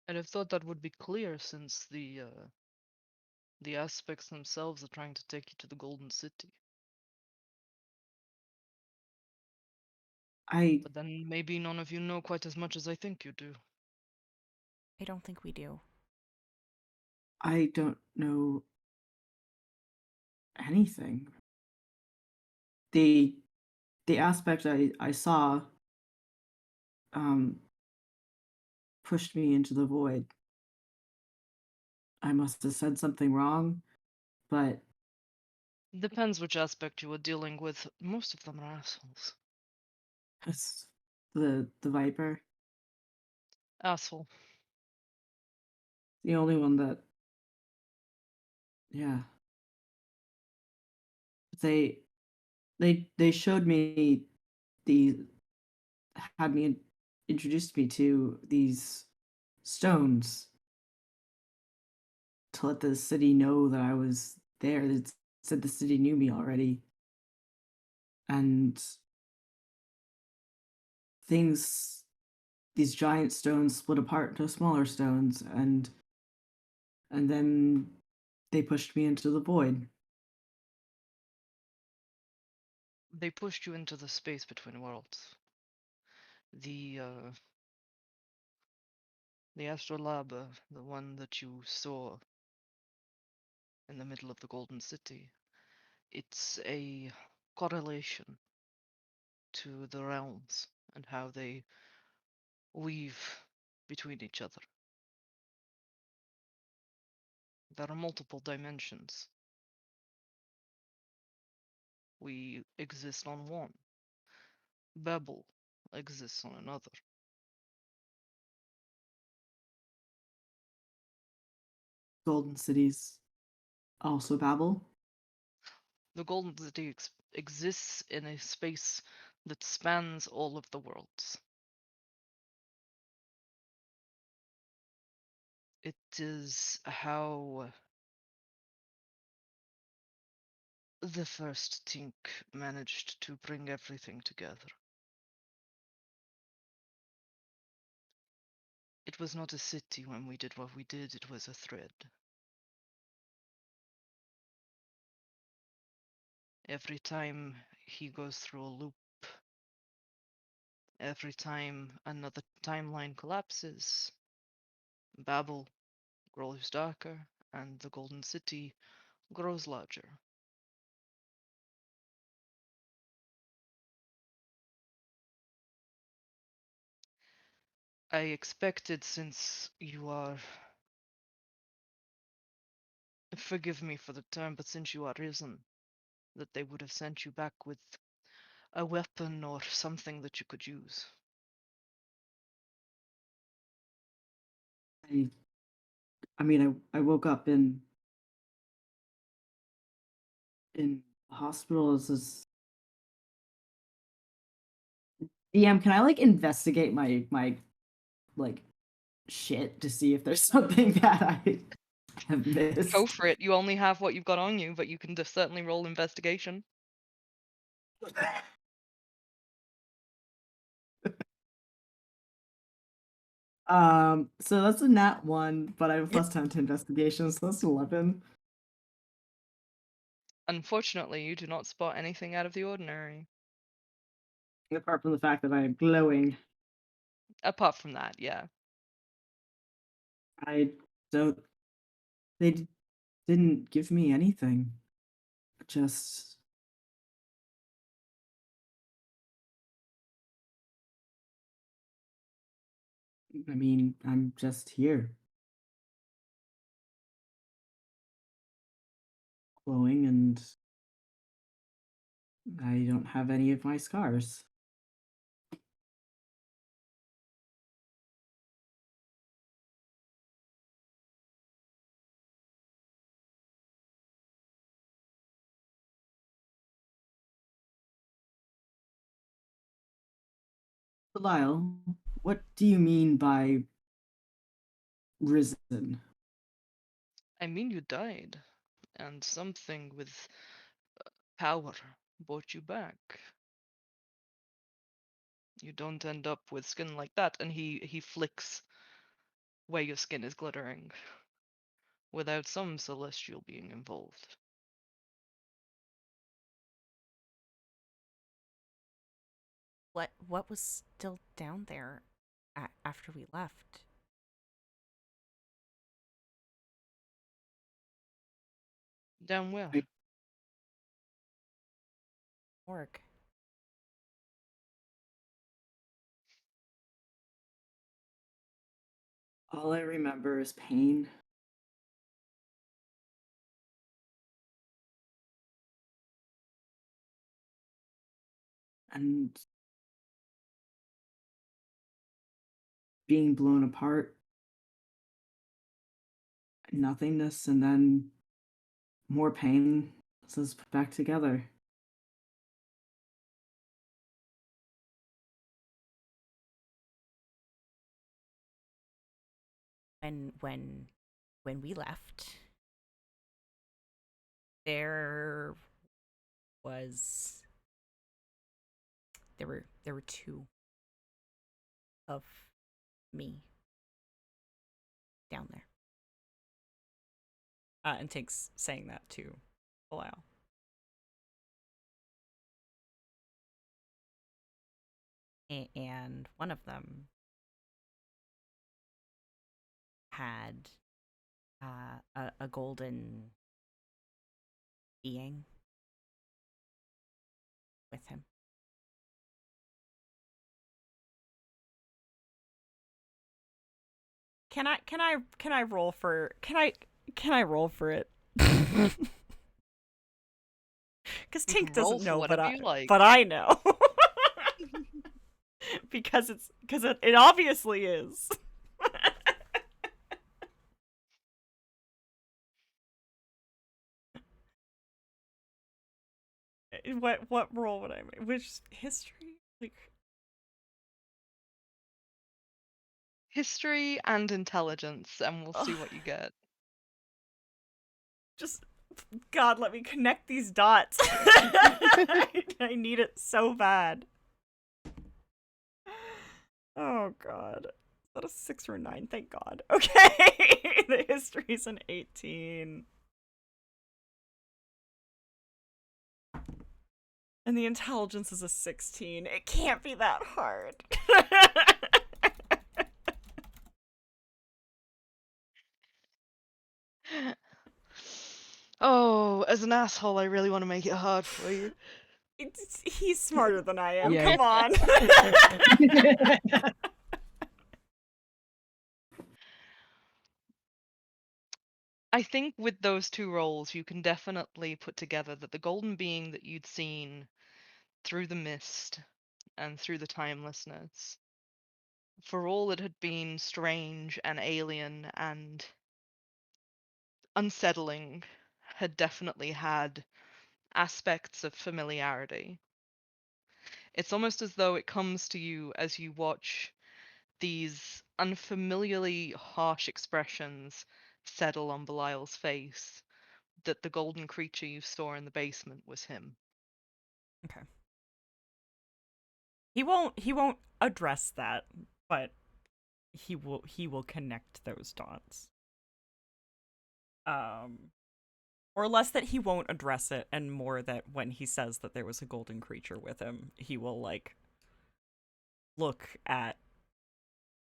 I'd have thought that would be clear since the aspects themselves are trying to take you to the Golden City. I But then maybe none of you know quite as much as I think you do. I don't think we do. I don't know anything. The aspect I saw pushed me into the void. I must have said something wrong, but Depends which aspect you were dealing with. Most of them are assholes. it's the viper, Asshole. the only one that yeah. They showed me the had me introduced me to these stones to let the city know that I was there. It said the city knew me already. And these giant stones split apart into smaller stones, and then they pushed me into the void. They pushed you into the space between worlds. The astrolabe, the one that you saw in the middle of the Golden City, it's a correlation to the realms and how they weave between each other. There are multiple dimensions. We exist on one. Babel exists on another. Golden cities also Babel. The Golden City exists in a space that spans all of the worlds. It is how the first Tink managed to bring everything together. It was not a city when we did what we did, it was a thread. Every time he goes through a loop, every time another timeline collapses, Babel grows darker and the Golden City grows larger. I expected, since you are, forgive me for the term, but since you are risen, that they would have sent you back with a weapon or something that you could use. I mean, I woke up in hospital as this. DM, can I like investigate my like shit to see if there's something that I have missed? Go for it. You only have what you've got on you, but you can certainly roll investigation. So that's a nat 1, but I have plus 10 to investigation, so that's 11. Unfortunately, you do not spot anything out of the ordinary. Apart from the fact that I am glowing. Apart from that, yeah. I don't. They didn't give me anything. Just. I mean, I'm just here. Glowing, and I don't have any of my scars. Belial, what do you mean by risen? I mean, you died, and something with power brought you back. You don't end up with skin like that, and he flicks where your skin is glittering, without some celestial being involved. What was still down there after we left? Down where? Org. All I remember is pain. And being blown apart. Nothingness, and then more pain. So it's put back together. when we left, there were two of me down there. And Tink's saying that to Belial. And one of them had a golden being with him. Can I roll for it? Because You Tink can roll doesn't for know, whatever you like. but I know. because it obviously is. What role would I make? Which history? Like History and intelligence, and we'll see what you get. just God, let me connect these dots. I need it so bad. Oh God. Is that a 6 or a 9? Thank God. Okay. The history's an 18. And the intelligence is a 16. It can't be that hard. Oh, as an asshole, I really want to make it hard for you. He's smarter than I am. Yeah. Come on. I think with those two roles, you can definitely put together that the golden being that you'd seen through the mist and through the timelessness, for all it had been strange and alien and unsettling, had definitely had aspects of familiarity. It's almost as though it comes to you as you watch these unfamiliarly harsh expressions settle on Belial's face, that the golden creature you saw in the basement was him. Okay. He won't address that, but he will connect those dots. Or less that he won't address it, and more that when he says that there was a golden creature with him, he will like look at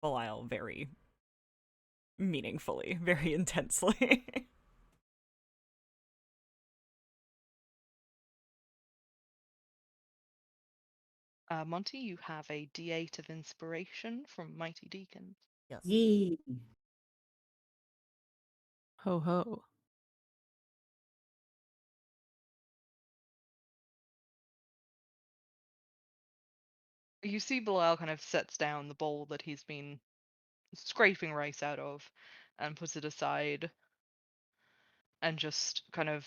Belial very meaningfully, very intensely. Monty, you have a D8 of inspiration from Mighty Deacon. Yes. Yay. Ho ho. You see Belial kind of sets down the bowl that he's been scraping rice out of and puts it aside and just kind of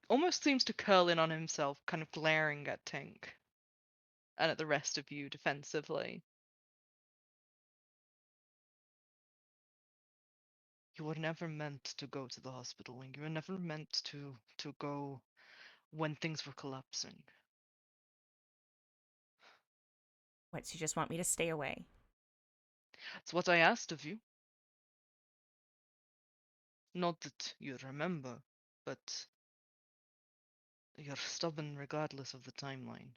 almost seems to curl in on himself, kind of glaring at Tink and at the rest of you defensively. You were never meant to go to the hospital wing. You were never meant to go when things were collapsing. What, so you just want me to stay away? It's what I asked of you. Not that you remember, but you're stubborn regardless of the timeline.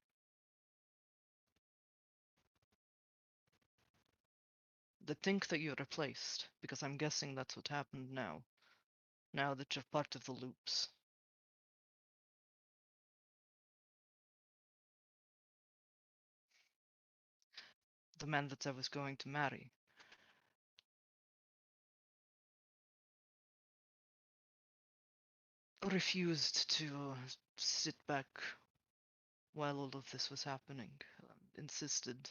They think that you're replaced, because I'm guessing that's what happened now. Now that you're part of the loops. The man that I was going to marry. Refused to sit back while all of this was happening. Insisted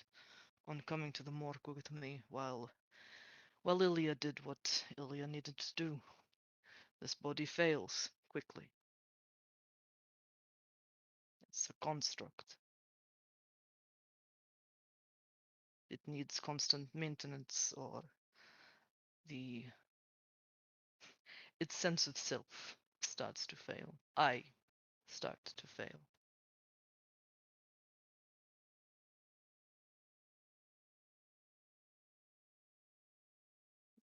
on coming to the morgue with me while Ilya did what Ilya needed to do. This body fails quickly. It's a construct. It needs constant maintenance, or its sense of self starts to fail. I start to fail.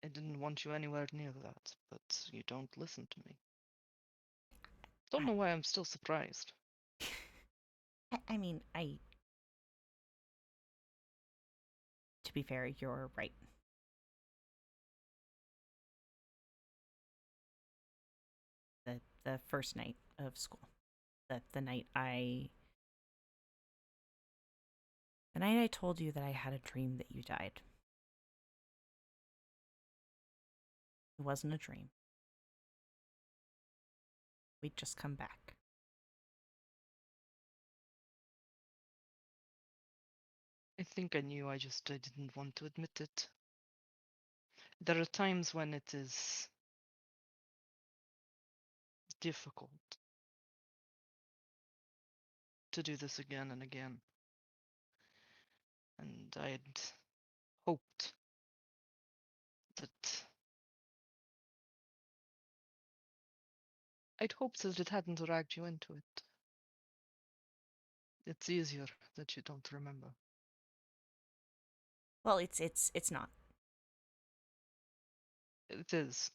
I didn't want you anywhere near that, but you don't listen to me. Don't know why I'm still surprised. I mean, to be fair, you're right. The first night of school, the night I told you that I had a dream that you died. It wasn't a dream. We'd just come back. I think I knew, I didn't want to admit it. There are times when it is difficult to do this again and again. And I'd hoped that it hadn't dragged you into it. It's easier that you don't remember. Well, it's not. It is.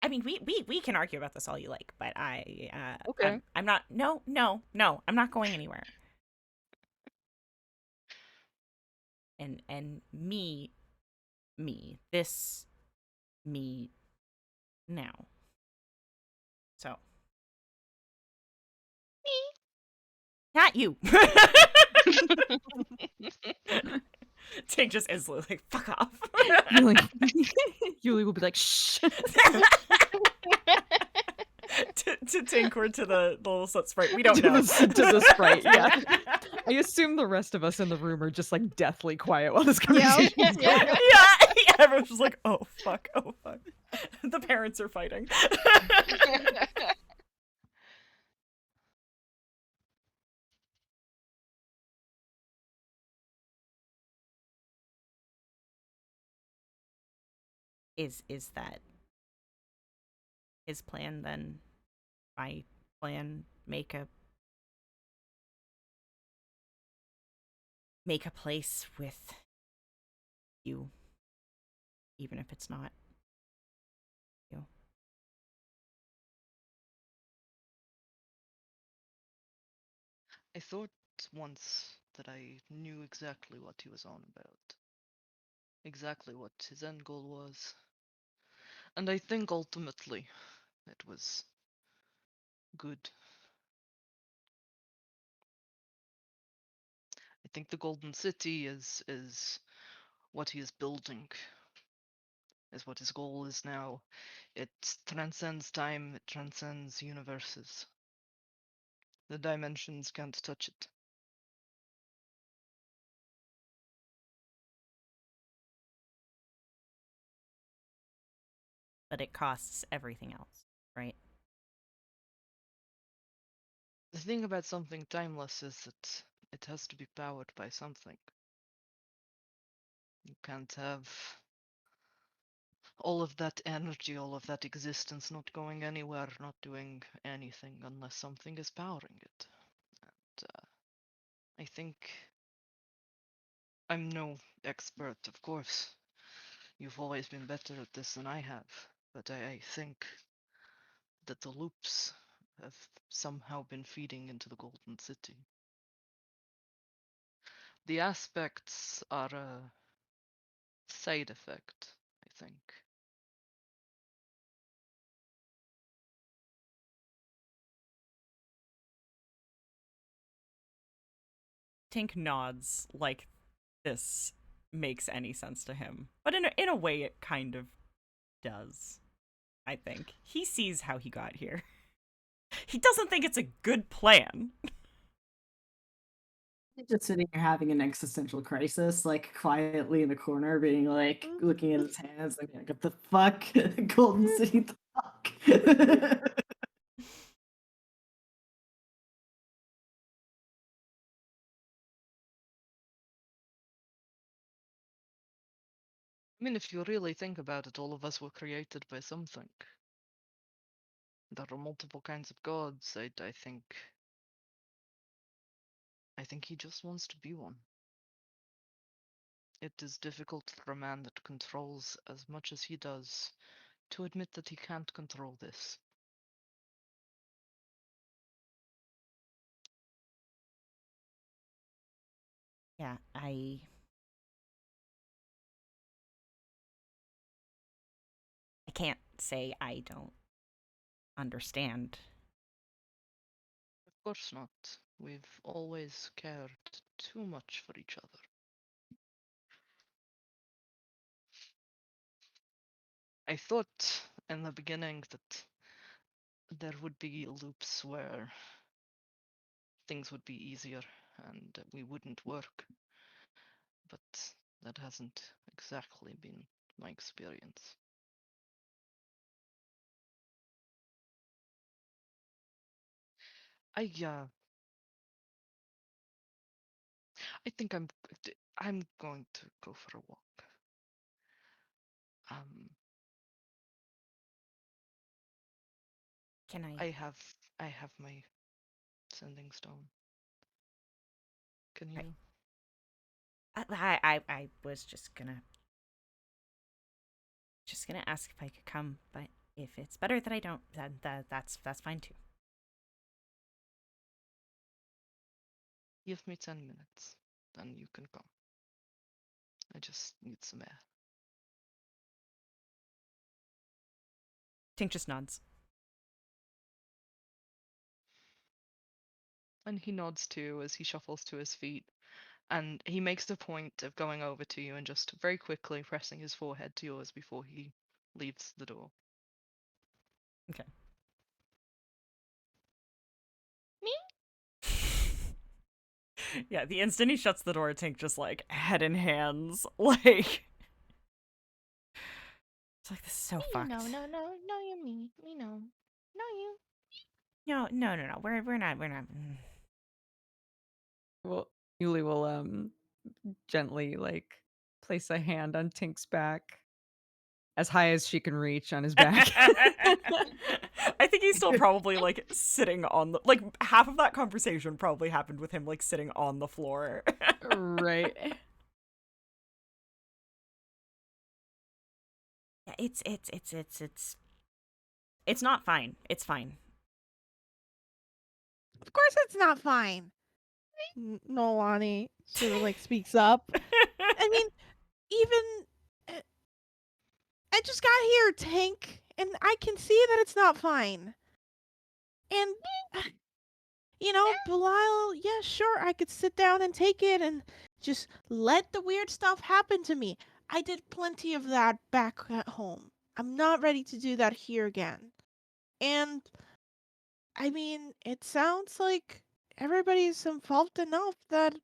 I mean, we can argue about this all you like, but Okay. I'm not. No, I'm not going anywhere. And me now. So. Not you. Tank just instantly like, fuck off. Yulie will be like, shh. to Tank or to the little slut sprite. We don't know. To the sprite, yeah. I assume the rest of us in the room are just like deathly quiet while this conversation is going on. Yeah, everyone's just like, oh fuck. The parents are fighting. Is that his plan then? My plan, make a place with you, even if it's not you. I thought once that I knew exactly what he was on about. Exactly what his end goal was. And I think ultimately it was good. I think the Golden City is what he is building, is what his goal is now. It transcends time, it transcends universes. The dimensions can't touch it. But it costs everything else, right? The thing about something timeless is that it has to be powered by something. You can't have all of that energy, all of that existence not going anywhere, not doing anything unless something is powering it. And I think I'm no expert, of course. You've always been better at this than I have, but I think that the loops have somehow been feeding into the Golden City. The aspects are a side effect, I think. Tank nods like this makes any sense to him, but in a way it kind of does. I think he sees how he got here. He doesn't think it's a good plan. He's just sitting here having an existential crisis, like quietly in the corner, being like looking at his hands, like, what the fuck, Golden City, the fuck. I mean, if you really think about it, all of us were created by something. There are multiple kinds of gods. I think he just wants to be one. It is difficult for a man that controls as much as he does to admit that he can't control this. Yeah, I can't say I don't understand. Of course not. We've always cared too much for each other. I thought in the beginning that there would be loops where things would be easier and we wouldn't work, but that hasn't exactly been my experience. I think I'm going to go for a walk. Um, Can I have my sending stone. Can you? I was just gonna ask if I could come, but if it's better that I don't, then that's fine too. Give me 10 minutes, then you can come. I just need some air. Tink just nods. And he nods too as he shuffles to his feet. And he makes the point of going over to you and just very quickly pressing his forehead to yours before he leaves the door. Okay. Me? Yeah, the instant he shuts the door, Tink just like head in hands, like it's like this is so fucked. No, you me no, you. No. We're not. Well, Yulie will gently like place a hand on Tink's back as high as she can reach on his back. I think he's still probably like sitting on the like half of that conversation probably happened with him like sitting on the floor. Right. Yeah, it's not fine. It's fine. Of course it's not fine. Noelani sort of like speaks up. I mean, even I just got here, Tank, and I can see that it's not fine. And Belial, yeah, sure, I could sit down and take it and just let the weird stuff happen to me. I did plenty of that back at home. I'm not ready to do that here again. And I mean, it sounds like everybody's involved enough that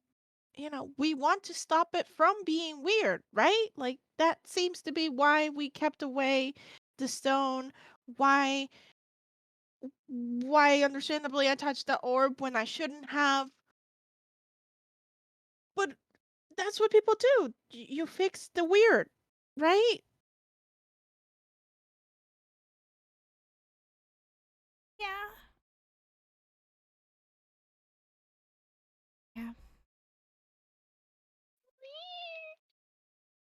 we want to stop it from being weird, right? Like that seems to be why we kept away the stone, why understandably I touched the orb when I shouldn't have. But that's what people do. You fix the weird, right? Yeah. Yeah.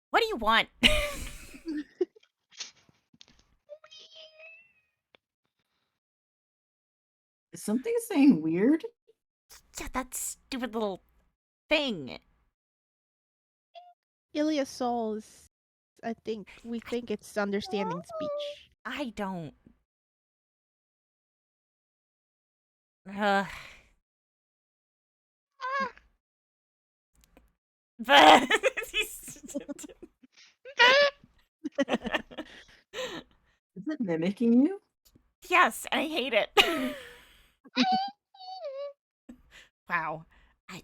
What do you want? Is something saying weird? Yeah, that stupid little thing. Ilia's soul is, I think, we think it's understanding speech. I don't. Uh, but Is it mimicking you? yes, and I hate it. Wow. I.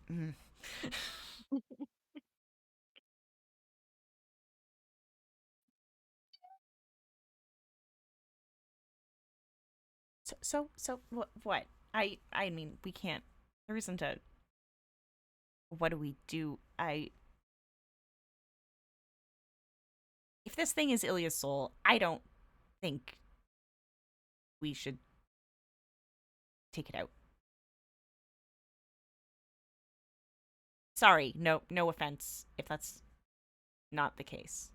So what? I mean, we can't. There isn't a. What do we do? if this thing is Ilya's soul, I don't think we should take it out. Sorry, no offense if that's not the case.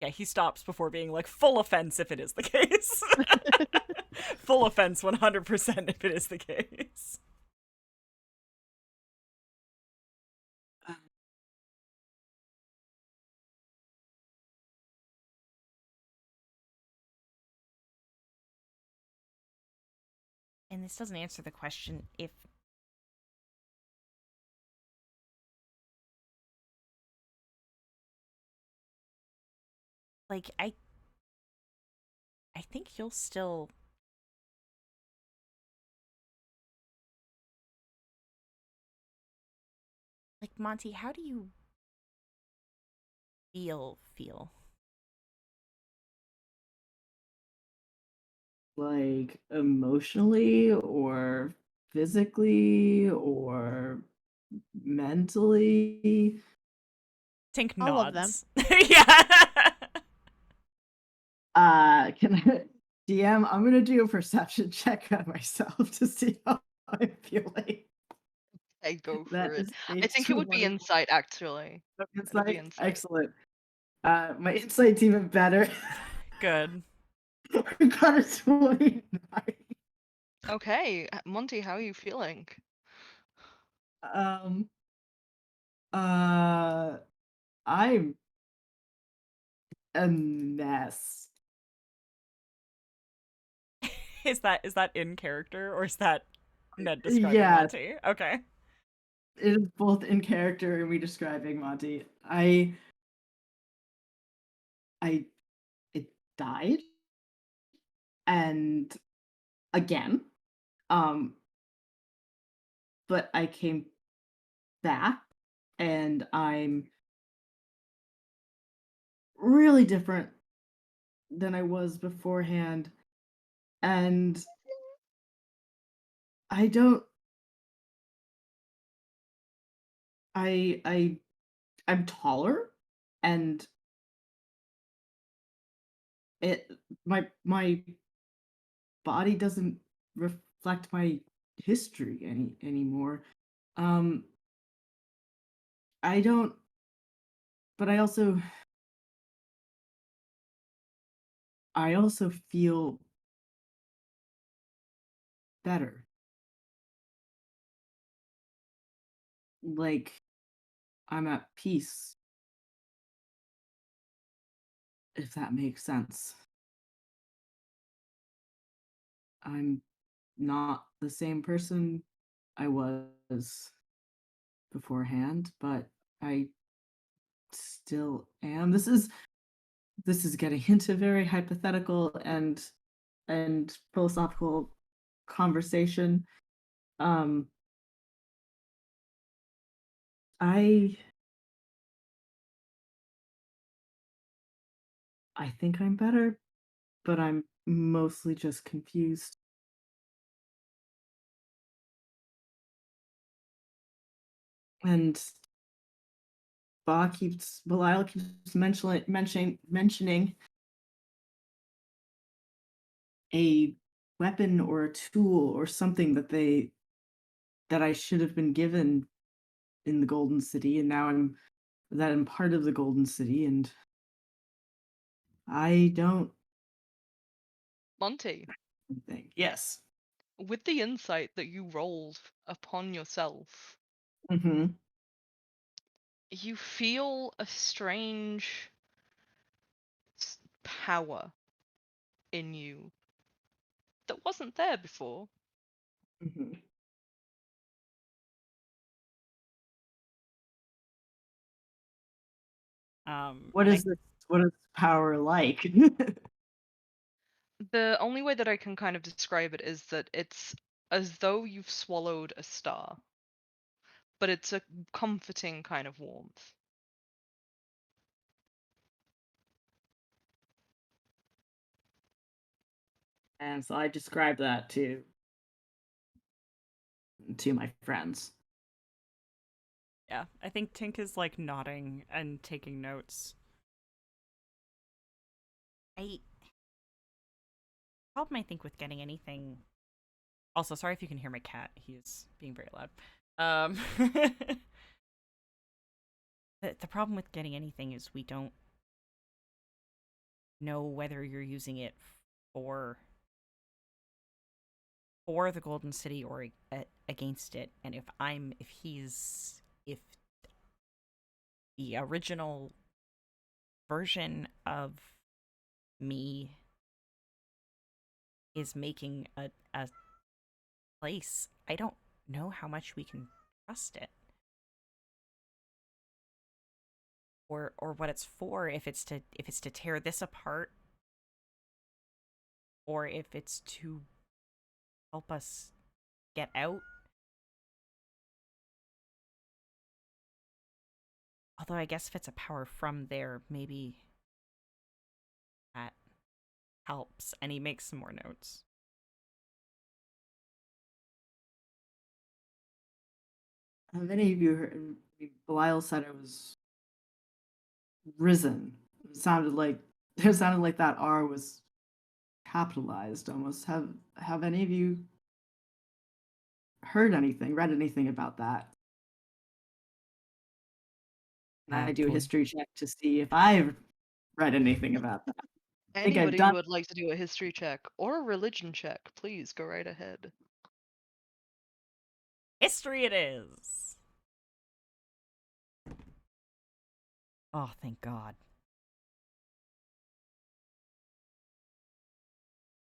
Yeah, he stops before being like, full offense if it is the case. Full offense 100% if it is the case. And this doesn't answer the question if like I think you'll still like Monty, how do you feel? Like emotionally or physically or mentally? Tink All of them. nods. Yeah. Can I DM? I'm gonna do a perception check on myself to see how I'm feeling. I go for That it. is I think it would be insight, actually. It'd be insight. insight. Excellent. My insight's even better. Good. I got a 29. Okay, Monty, how are you feeling? I'm a mess. Is that in character or is that Ned describing Yeah, Monty? Okay. it is both in character and me describing Monty. I it died and again. But I came back and I'm really different than I was beforehand. And I don't I'm taller and it my body doesn't reflect my history anymore. Um I don't but I also feel better. Like I'm at peace, if that makes sense. I'm not the same person I was beforehand, but I still am. This is getting into very hypothetical and philosophical conversation. Um I I think I'm better, but I'm mostly just confused. And Belial keeps mentioning a weapon or a tool or something that I should have been given in the Golden City, and now I'm part of the Golden City, and I don't Monty, think. Yes. with the insight that you rolled upon yourself, Mm-hmm. you feel a strange power in you that wasn't there before. Mm-hmm. What And is this? What is power like? The only way that I can kind of describe it is that it's as though you've swallowed a star, but it's a comforting kind of warmth. And so I describe that to my friends. Yeah, I think Tink is like nodding and taking notes. Problem I think with getting anything. Also, sorry if you can hear my cat. He's being very loud. The problem with getting anything is we don't know whether you're using it for the Golden City or against it, and if the original version of me is making a place, I don't know how much we can trust it. Or what it's for, if it's to tear this apart, or if it's to help us get out. Although I guess if it's a power from there, maybe that helps. And he makes some more notes. Have any of you heard? Belial said it was risen. It sounded like that R was capitalized almost. Have any of you heard anything, read anything about that? And I do a history check to see if I've read anything about that. I think I've Anybody done. who would like to do a history check or a religion check, please go right ahead. History it is. Oh, thank God.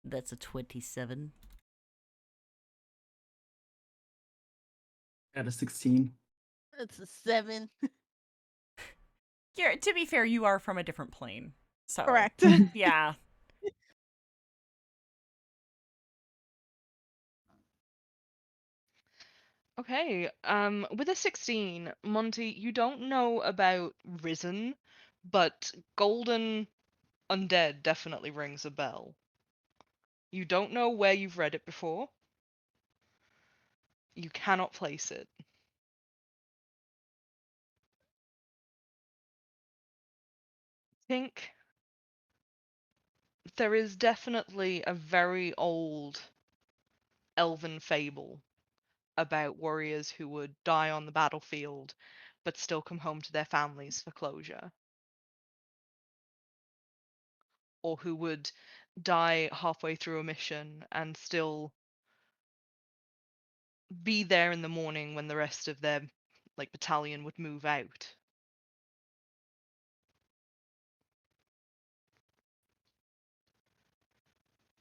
That's a 27. At a 16. It's a 7. Yeah, to be fair, you are from a different plane. So Correct. yeah. Okay, with a 16, Monty, you don't know about Risen, but Golden Undead definitely rings a bell. You don't know where you've read it before. You cannot place it. Think there is definitely a very old elven fable about warriors who would die on the battlefield but still come home to their families for closure. Or who would die halfway through a mission and still be there in the morning when the rest of their battalion would move out.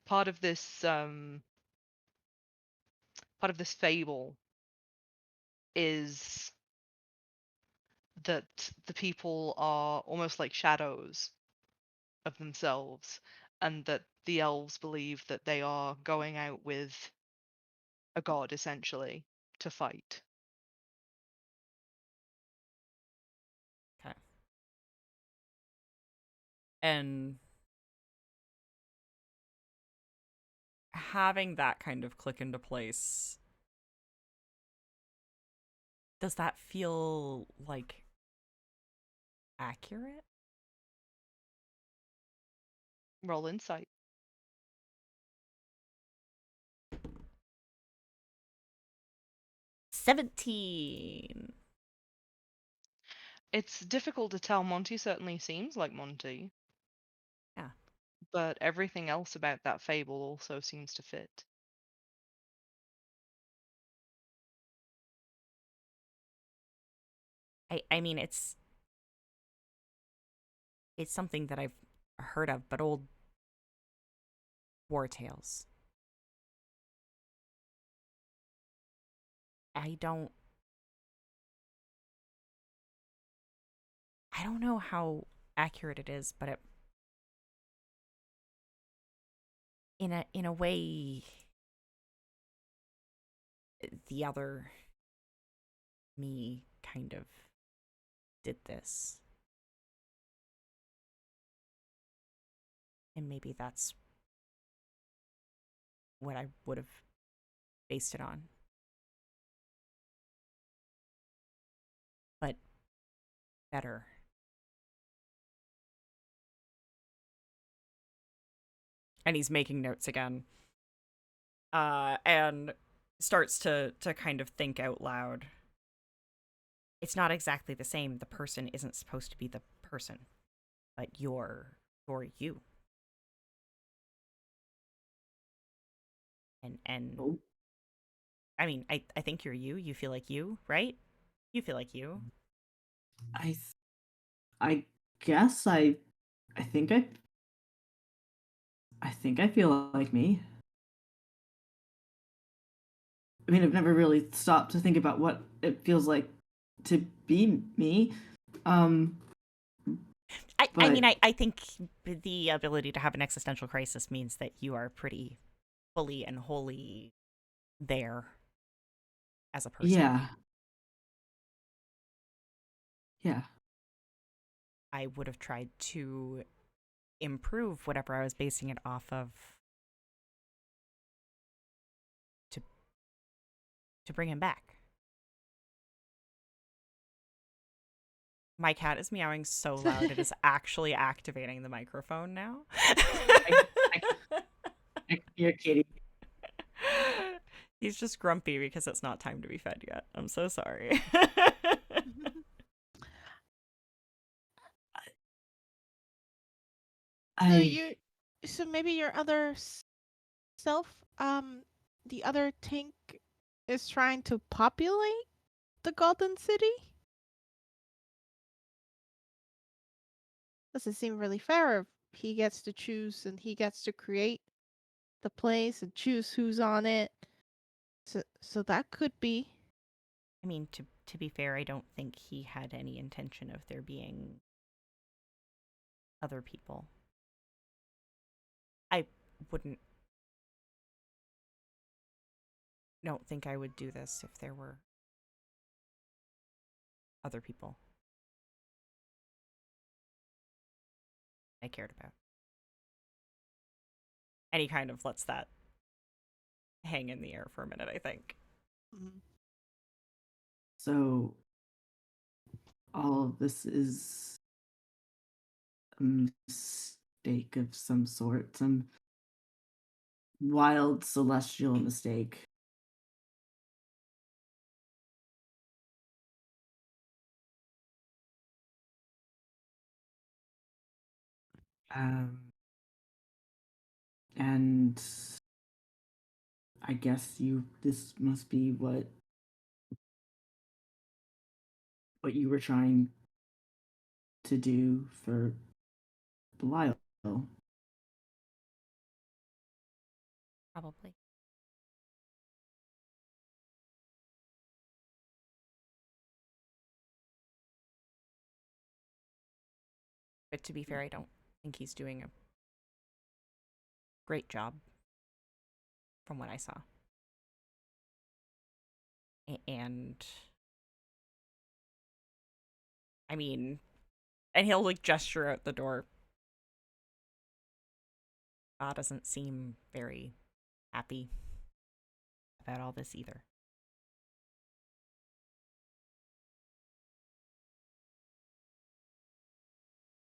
Part of this fable is that the people are almost like shadows of themselves, and that the elves believe that they are going out with a god, essentially, to fight. Okay. And having that kind of click into place, does that feel like accurate? Roll insight. 17. It's difficult to tell. Monty certainly seems like Monty. Yeah. But everything else about that fable also seems to fit. I mean, it's something that I've heard of, but old war tales. I don't know how accurate it is, but in a way, the other me kind of did this. And maybe that's what I would have based it on. better. And he's making notes again. And starts to kind of think out loud. It's not exactly the same. The person isn't supposed to be the person, but you're you. And Oh, I mean, I think you're you. You feel like you, right? You feel like you. I guess I think I feel like me. I mean, I've never really stopped to think about what it feels like to be me. I mean, But I think the ability to have an existential crisis means that you are pretty fully and wholly there as a person. yeah. Yeah. I would have tried to improve whatever I was basing it off of to bring him back. My cat is meowing so loud it is actually activating the microphone now. I can hear Katie. He's just grumpy because it's not time to be fed yet. I'm so sorry. So I you, so maybe your other self, the other Tink, is trying to populate the Golden City. Doesn't seem really fair if he gets to choose and he gets to create the place and choose who's on it. So that could be. I mean, to be fair, I don't think he had any intention of there being other people. I wouldn't don't think I would do this if there were other people I cared about. And he kind of lets that hang in the air for a minute, I think. So all of this is a mistake of some sort, some wild celestial mistake. And I guess this must be what you were trying to do for Belial. Probably. But to be fair, I don't think he's doing a great job from what I saw. And I mean, and he'll like gesture out the door. God doesn't seem very happy about all this either.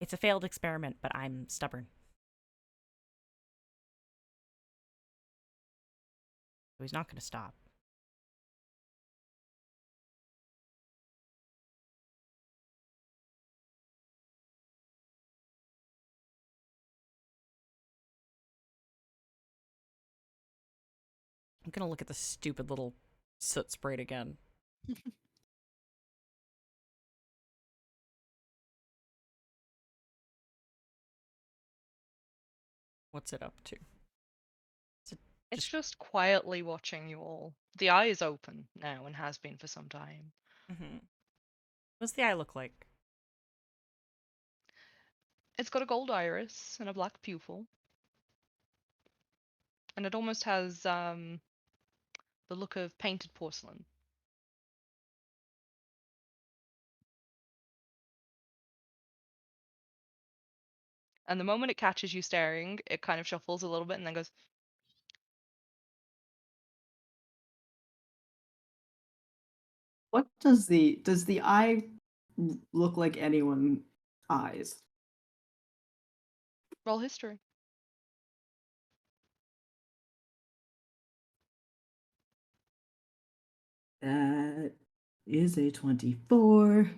It's a failed experiment, but I'm stubborn. So he's not going to stop. I'm going to look at the stupid little soot sprayed again. What's it up to? It's just quietly watching you all. The eye is open now and has been for some time. Mm-hmm. What's the eye look like? It's got a gold iris and a black pupil. And it almost has the look of painted porcelain. And the moment it catches you staring, it kind of shuffles a little bit and then goes, What does the eye look like anyone eyes. Roll history. That is a 24.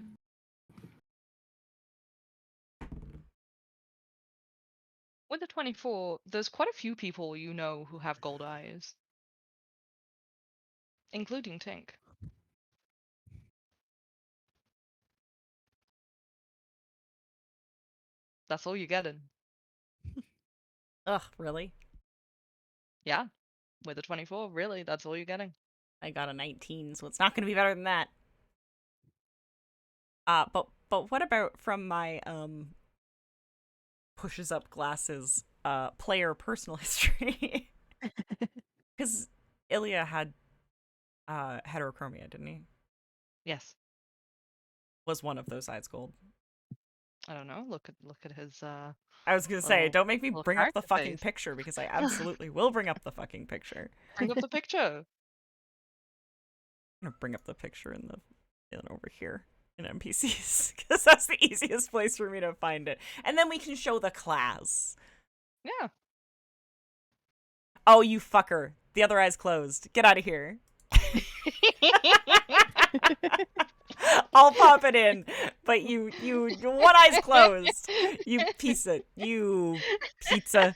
With the 24, there's quite a few people you know who have gold eyes. Including Tink. That's all you're getting. Ugh, really? Yeah. With a 24, really, that's all you're getting. I got a 19, so it's not going to be better than that. But what about from my pushes up glasses player personal history? Because Ilya had heterochromia, didn't he? Yes. Was one of those eyes gold? I don't know. Look at his I was gonna say, little- don't make me little bring up the character fucking face. picture, because I absolutely will bring up the fucking picture. Bring up the picture. I'm gonna bring up the picture in over here in NPCs, because that's the easiest place for me to find it. And then we can show the class. Yeah. Oh, you fucker. The other eye's closed. Get out of here. I'll pop it in, but you one eye's closed. You piece it. You pizza.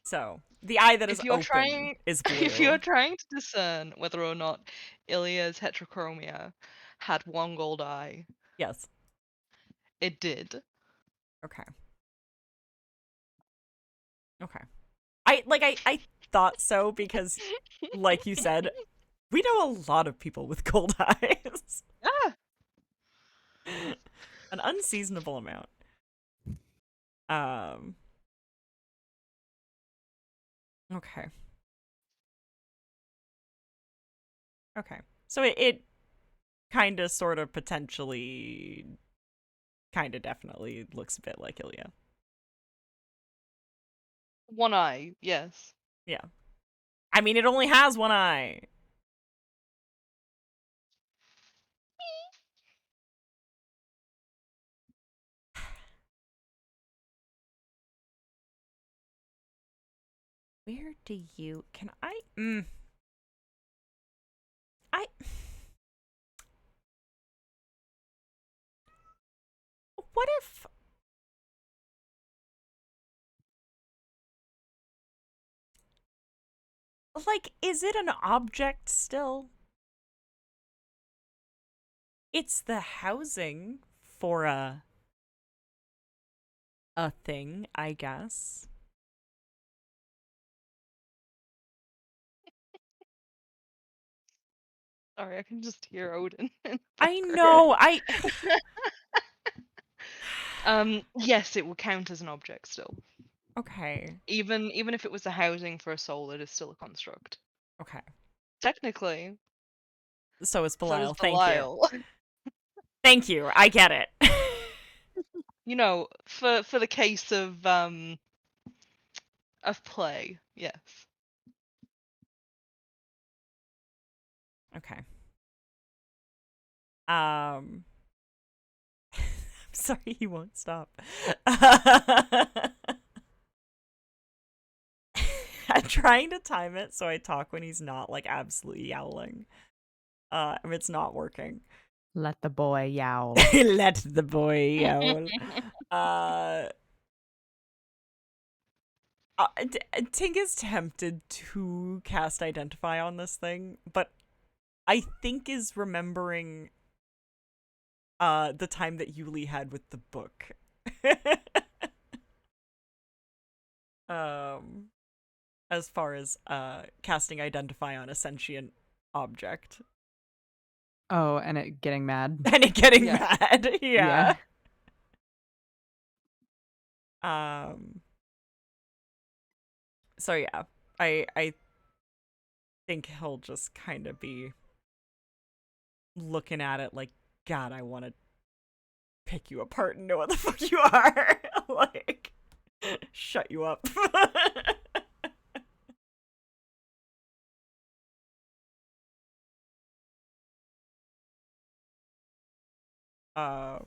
So, the eye that is open is blue. If you're trying to discern whether or not Ilya's heterochromia had one gold eye, Yes. it did. Okay. Okay. I thought so because, like you said, we know a lot of people with gold eyes. Ah. An unseasonable amount. Okay. Okay. So it kind of, sort of, potentially, kind of, definitely looks a bit like Ilya. One eye, yes. Yeah. I mean, it only has one eye. Where do you... Can I... What if... Like, is it an object still? It's the housing for a thing, I guess. Sorry, I can just hear Odin. I know, Yes, it will count as an object still. Okay. Even if it was the housing for a soul, it is still a construct. Okay. Technically. So is Belial. So is Belial. Thank you. Thank you. I get it. You know, for the case of play, yes. Okay. I'm sorry, he won't stop. I'm trying to time it so I talk when he's not, like, absolutely yowling. It's not working. Let the boy yowl. Let the boy yowl. Tink is tempted to cast Identify on this thing, but I think is remembering the time that Yulie had with the book. As far as casting Identify on a sentient object. Oh, and it getting mad. And it getting mad. Yeah. So yeah, I think he'll just kind of be looking at it like, God, I want to pick you apart and know what the fuck you are. Like, shut you up. Okay.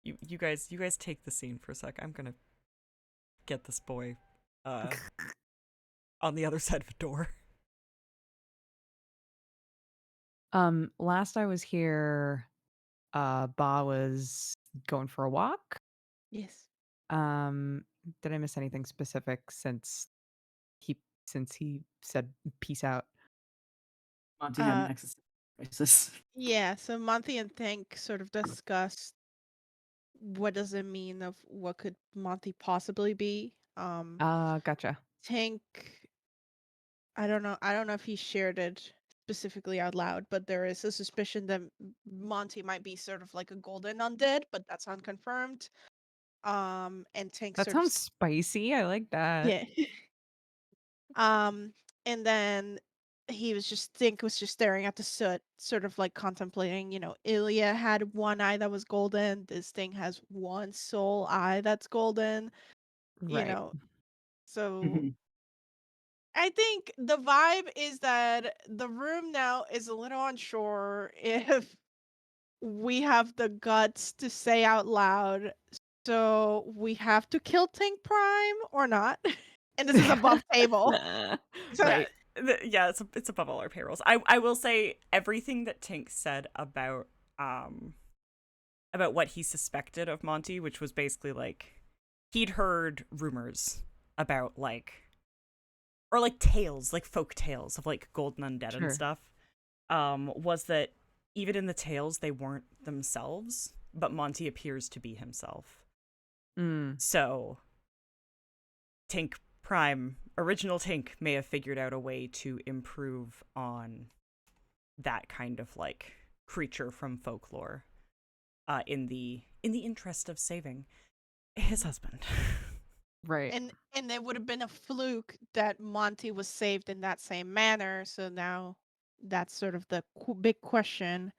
You guys take the scene for a sec. I'm gonna get this boy on the other side of a door. Last I was here, Ba was going for a walk. Yes. Did I miss anything specific he since he said peace out? Monty had an existential crisis. Yeah, so Monty and Think sort of discussed what does it mean of what could Monty possibly be. Gotcha. Tank, I don't know if he shared it specifically out loud, but there is a suspicion that Monty might be sort of like a golden undead, but that's unconfirmed. And Tank That sort of sounds spicy. I like that. yeah. And then Think was just staring at the soot, sort of like contemplating, Ilya had one eye that was golden. This thing has one sole eye that's golden, Right. So Mhm. I think the vibe is that the room now is a little unsure if we have the guts to say out loud, so we have to kill Tank Prime or not. And this is above table. So Right. Yeah, it's above all our payrolls. I will say everything that Tink said about what he suspected of Monty, which was basically like he'd heard rumors about tales, like folk tales of like golden undead and Sure. stuff. Was that even in the tales they weren't themselves, but Monty appears to be himself. So Tink Prime, original Tink, may have figured out a way to improve on that kind of like creature from folklore, in the interest of saving his husband. Right. And it would have been a fluke that Monty was saved in that same manner. So now that's sort of the big question.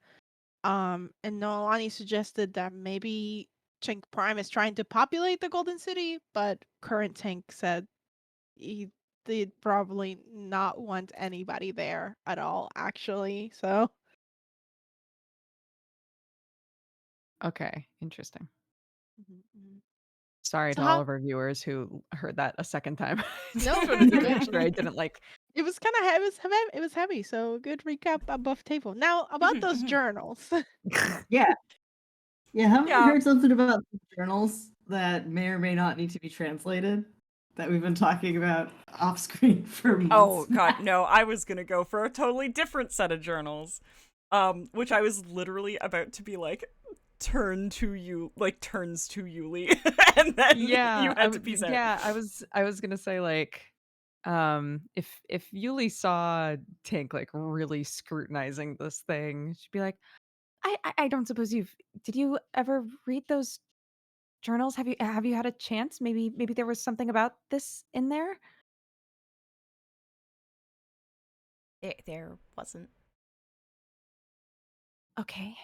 And Noelani suggested that maybe Tank Prime is trying to populate the Golden City, but current Tank said they'd probably not want anybody there at all, actually. So Okay. Interesting. Mhm. Sorry So to all how- of our viewers who heard that a second time. No, Just wanted to yeah. make sure I didn't like. It was kind of heavy. It was heavy. So good recap above table. Now about those journals. Yeah. Yeah, haven't Yeah. we heard something about journals that may or may not need to be translated? That we've been talking about off screen for months. Oh god, no, I was gonna go for a totally different set of journals. Which I was literally about to be like, turns to Yulie. And then Yeah, you had to peace out. Yeah, I was gonna say like, if Yulie saw Tink like really scrutinizing this thing, she'd be like, I don't suppose did you ever read those journals? Have you had a chance? Maybe there was something about this in there. There wasn't. Okay.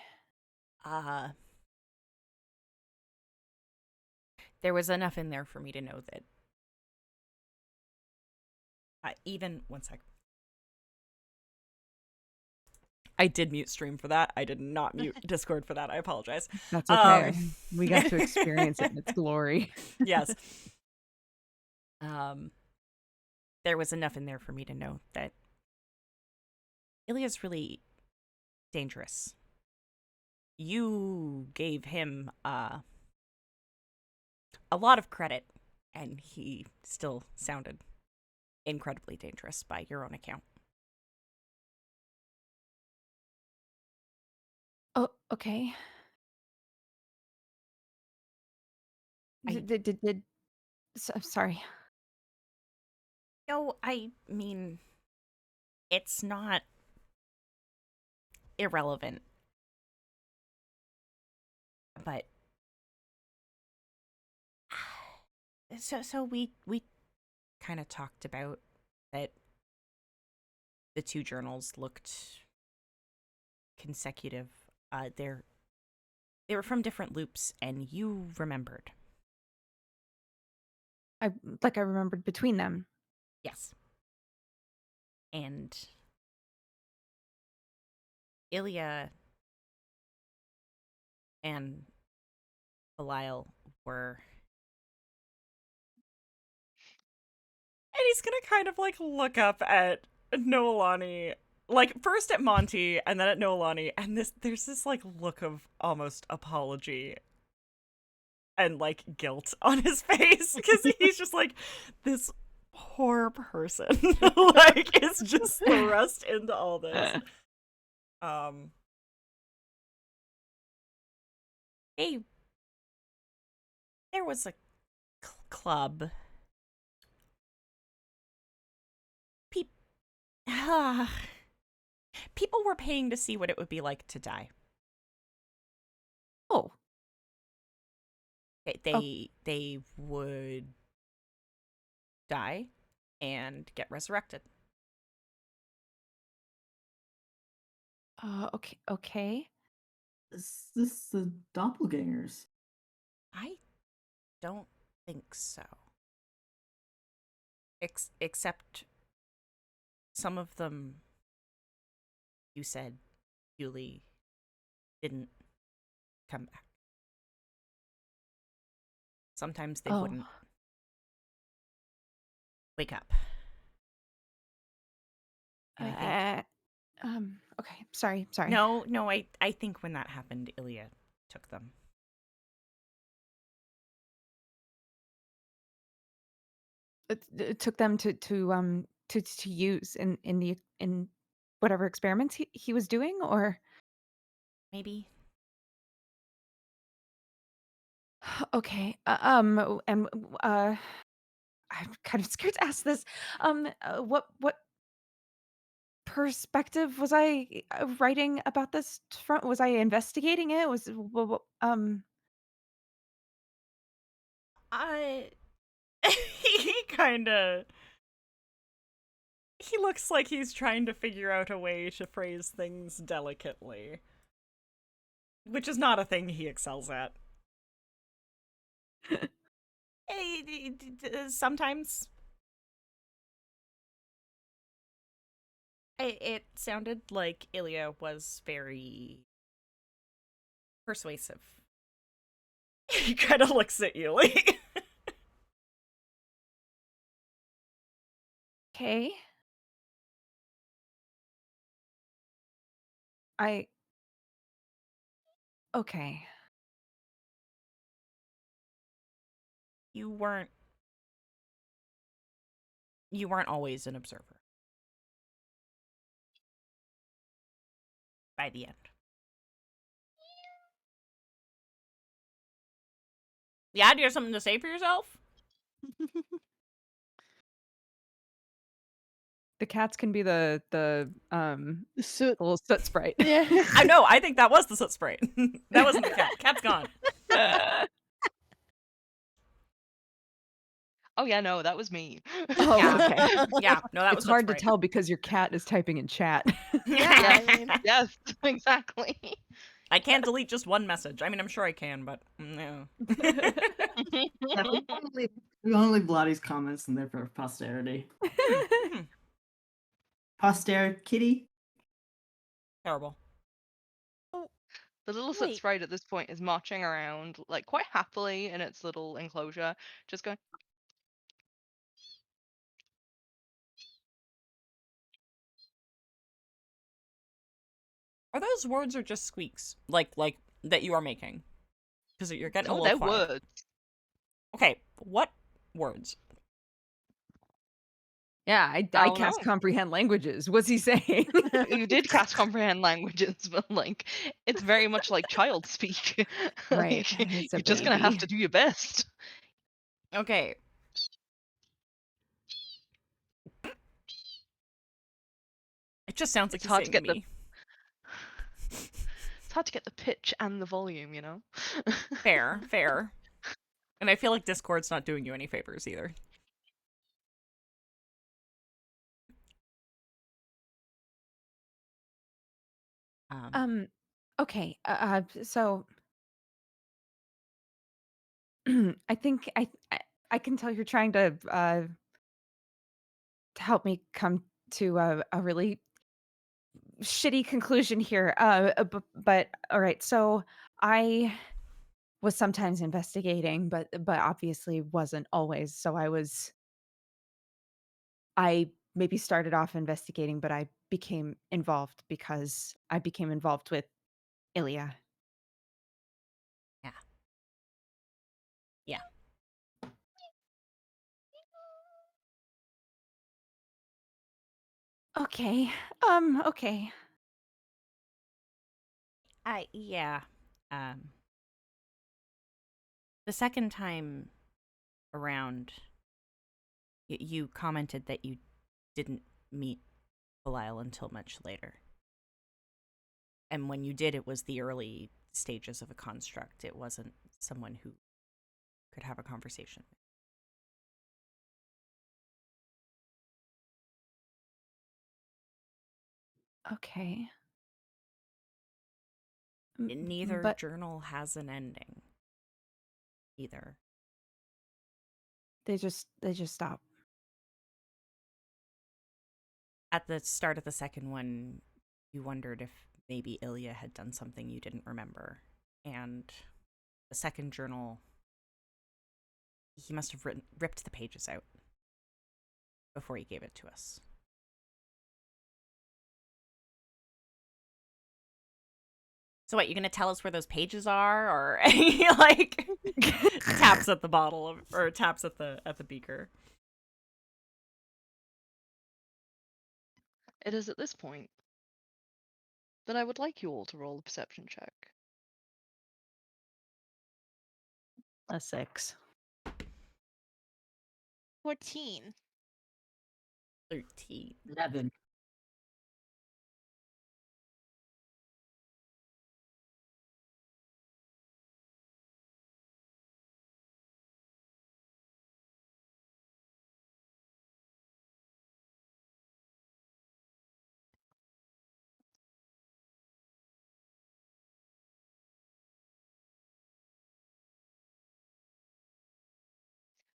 There was enough in there for me to know that. Even one sec. I did mute stream for that. I did not mute Discord for that. I apologize. That's okay. We got to experience it in its glory. Yes. There was enough in there for me to know that Ilya's really dangerous. You gave him a lot of credit, and he still sounded incredibly dangerous by your own account. Oh, okay. Sorry. No, I mean, it's not irrelevant. But so we kind of talked about that the two journals looked consecutive. They were from different loops, and you remembered. I remembered between them. Yes. And Ilya and Belial were. And he's gonna kind of like look up at Noelani, like first at Monty and then at Noelani, and there's this like look of almost apology and like guilt on his face because he's just like, this poor person like is just thrust into all this. Hey, there was a club. People were paying to see what it would be like to die. Oh, They would die and get resurrected. okay. Is this the doppelgangers? I don't think so. Except some of them, you said, Yulie, didn't come back. Sometimes they wouldn't wake up. And Okay. Sorry. No, I think when that happened, Ilya took them. It took them to use in whatever experiments he was doing, or Maybe. okay. And I'm kind of scared to ask this. What perspective was I writing about this from? Was I investigating it? I he he looks like he's trying to figure out a way to phrase things delicately, which is not a thing he excels at. Sometimes it sounded like Ilya was very persuasive. He kind of looks at Yulie. Okay. Okay. You weren't always an observer. By the end. Yeah, do you have something to say for yourself? The cats can be the Soot. little soot sprite. Yeah. I know, I think that was the soot sprite. That wasn't the cat. Cat's gone. Oh yeah, no, that was me. Oh, Yeah. okay. Yeah, no, that was It's soot hard to sprite. tell because your cat is typing in chat. Yeah, I mean, Yes, exactly. I can't delete just one message. I mean, I'm sure I can, but no. Yeah, we only leave Blottie's comments in there for posterity. Posterity kitty? Terrible. The little soot Wait. sprite at this point is marching around, like, quite happily in its little enclosure, just going, Are those words or just squeaks? Like that you are making? Because you're getting a oh, little they're quiet. words. Okay, what words? Yeah, I Oh, cast no. comprehend languages. What's he saying? You did cast comprehend languages, but, like, it's very much like child speak. Right, Like, it's a you're just gonna have baby. to do your best. Okay. It just sounds like It's he's hard to saying get me. It's hard to get the pitch and the volume, you know? Fair. And I feel like Discord's not doing you any favors either. Okay. So I think I can tell you're trying to help me come to a really shitty conclusion here. But all right. So I was sometimes investigating, but obviously wasn't always. So I maybe started off investigating, but I became involved because I became involved with Ilya. Yeah. Yeah. Okay. Okay. Yeah. Um, the second time around, you commented that you didn't meet Belial until much later. And when you did, it was the early stages of a construct. It wasn't someone who could have a conversation. Okay. Neither But journal has an ending. Either. they just stop. At the start of the second one, you wondered if maybe Ilya had done something you didn't remember. And the second journal, he must have ripped the pages out before he gave it to us. So what, you gonna tell us where those pages are, or he like taps at the bottle or taps at the beaker? It is at this point that I would like you all to roll a perception check. A 6. 14. 13. 11.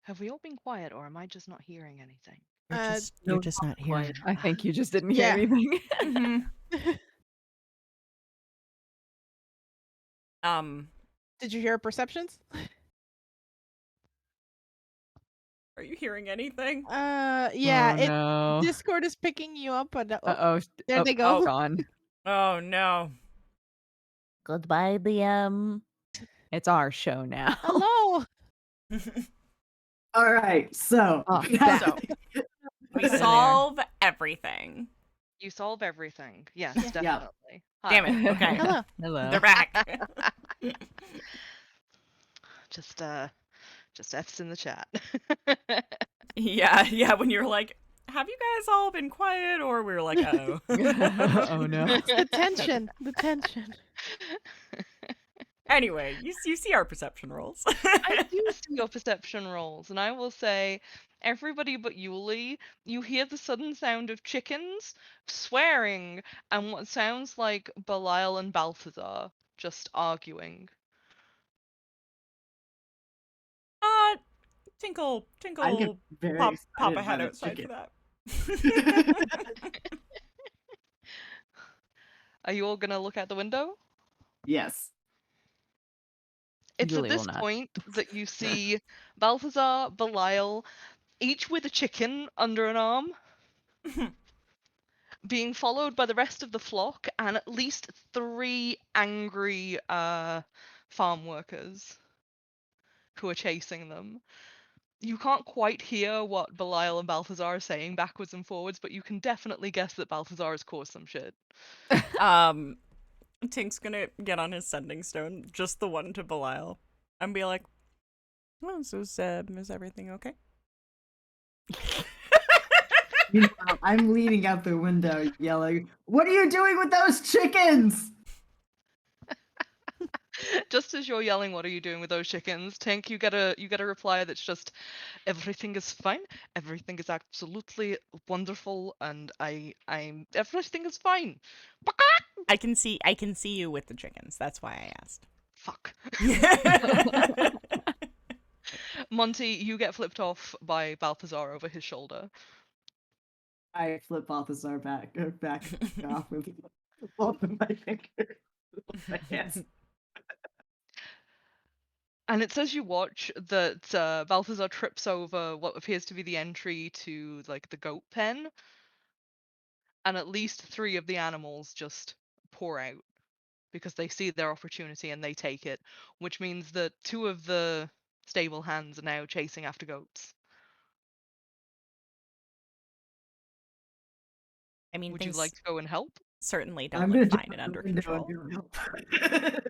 Have we all been quiet, or am I just not hearing anything? You're just not hearing. I think you just didn't hear Yeah. anything. Did you hear perceptions? Are you hearing anything? Yeah. Oh, no. Discord is picking you up, but Uh-oh. there they go. Gone. Oh no. Goodbye, Liam. It's our show now. Hello. All right, so Oh, So we solve everything. You solve everything. Yes, Yeah. definitely. Damn Hi. it. Okay. Hello. Hello. They're back. Just F's in the chat. Yeah, when you're like, have you guys all been quiet? Or we were like, oh. Oh, no. It's the tension. The tension. Anyway, you see our perception rolls. I do see your perception rolls, and I will say, everybody but Yulie, you hear the sudden sound of chickens, swearing, and what sounds like Belial and Balthazar just arguing. Tinkle, I get tinkle, very pop excited a head by the outside for chicken. that. Are you all gonna look out the window? Yes. It's Yulie at this will not. point that you see Balthazar, Belial, each with a chicken under an arm, being followed by the rest of the flock and at least 3 angry farm workers who are chasing them. You can't quite hear what Belial and Balthazar are saying backwards and forwards, but you can definitely guess that Balthazar has caused some shit. Tink's gonna get on his sending stone, just the one to Belial, and be like, "Oh, so is everything okay?" Meanwhile, I'm leaning out the window yelling, "What are you doing with those chickens?" Just as you're yelling, "What are you doing with those chickens?" Tink, you get a reply that's just, "Everything is fine. Everything is absolutely wonderful, and I'm everything is fine." I can see you with the chickens. That's why I asked. Fuck. Monty, you get flipped off by Balthazar over his shoulder. I flip Balthazar back off with both of my fingers. Yes. And it's as you watch that Balthazar trips over what appears to be the entry to like the goat pen, and at least 3 of the animals just pour out because they see their opportunity and they take it, which means that 2 of the stable hands are now chasing after goats. I mean, Would you things like to go and help? certainly don't I'm look gonna fine and under jump out the control. window and go help.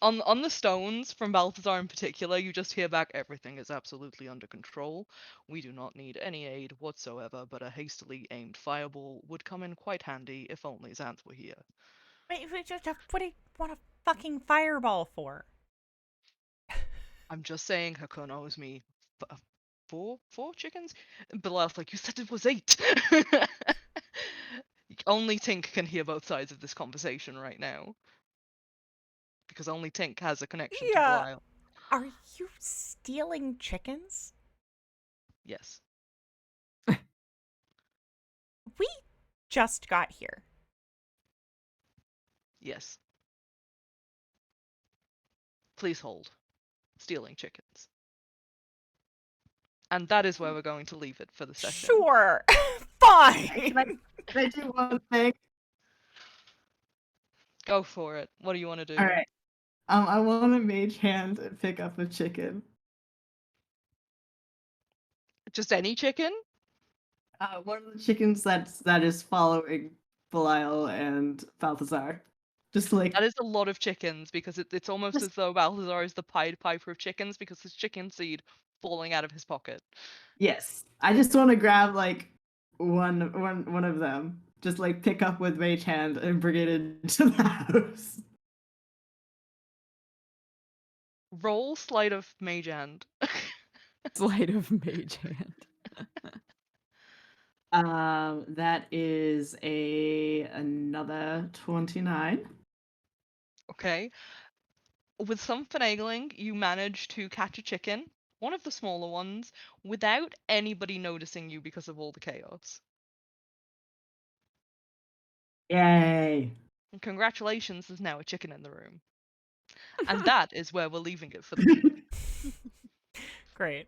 On the stones from Balthazar in particular, you just hear back, everything is absolutely under control. We do not need any aid whatsoever, but a hastily aimed fireball would come in quite handy if only Xanth were here. Wait, what do you want a fucking fireball for? I'm just saying, Hakun owes me four chickens? Belial's like, you said it was 8! Only Tink can hear both sides of this conversation right now. Because only Tink has a connection to Yeah. Belial. Are you stealing chickens? Yes. We just got here. Yes. Please hold. Stealing chickens. And that is where we're going to leave it for the session. Sure. Fine. Can I do one thing? Go for it. What do you want to do? All right. I want to mage hand and pick up a chicken. Just any chicken? One of the chickens that is following Belial and Balthazar. Just like That is a lot of chickens because it's almost Just- as though Balthazar is the Pied Piper of chickens because there's chicken seed falling out of his pocket. yes, I just want to grab like one of them. Just like pick up with mage hand and bring it into the house. Roll sleight of mage hand. Sleight of mage hand. That is another 29. Okay. With some finagling, you manage to catch a chicken, one of the smaller ones, without anybody noticing you because of all the chaos. Yay! And congratulations, there's now a chicken in the room. And that is where we're leaving it for the week. Great.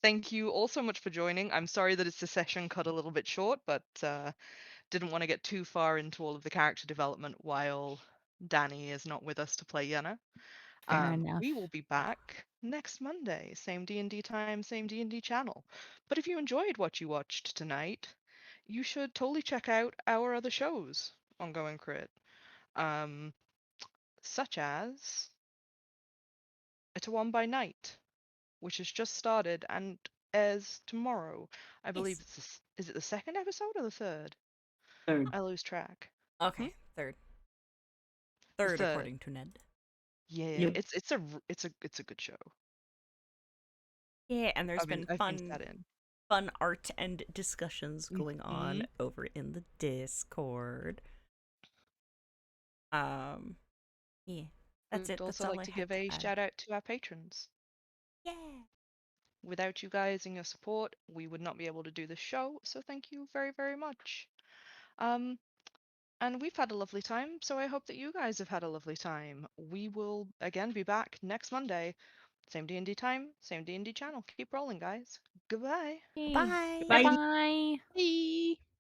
Thank you all so much for joining. I'm sorry that it's a session cut a little bit short, but didn't want to get too far into all of the character development while Danny is not with us to play Yenna. Fair enough. We will be back next Monday, same D&D time, same D&D channel. But if you enjoyed what you watched tonight, you should totally check out our other shows on Going Crit, such as It's a One by Night, which has just started and airs tomorrow. I believe is it the 2nd episode or the 3rd? Third. I lose track. Okay, third. The Third, 3rd. according to Ned. Yeah, Yep. it's a good show. Yeah, and there's I've been sat in. fun art and discussions going on over in the Discord. Yeah, that's it. We'd That's also all like I to had give a add. shout out to our patrons. Yeah. Without you guys and your support, we would not be able to do this show, so thank you very, very much. And we've had a lovely time, so I hope that you guys have had a lovely time. We will again be back next Monday. Same D&D time, same D&D channel. Keep rolling, guys. Goodbye. Bye. Bye. Bye. Bye.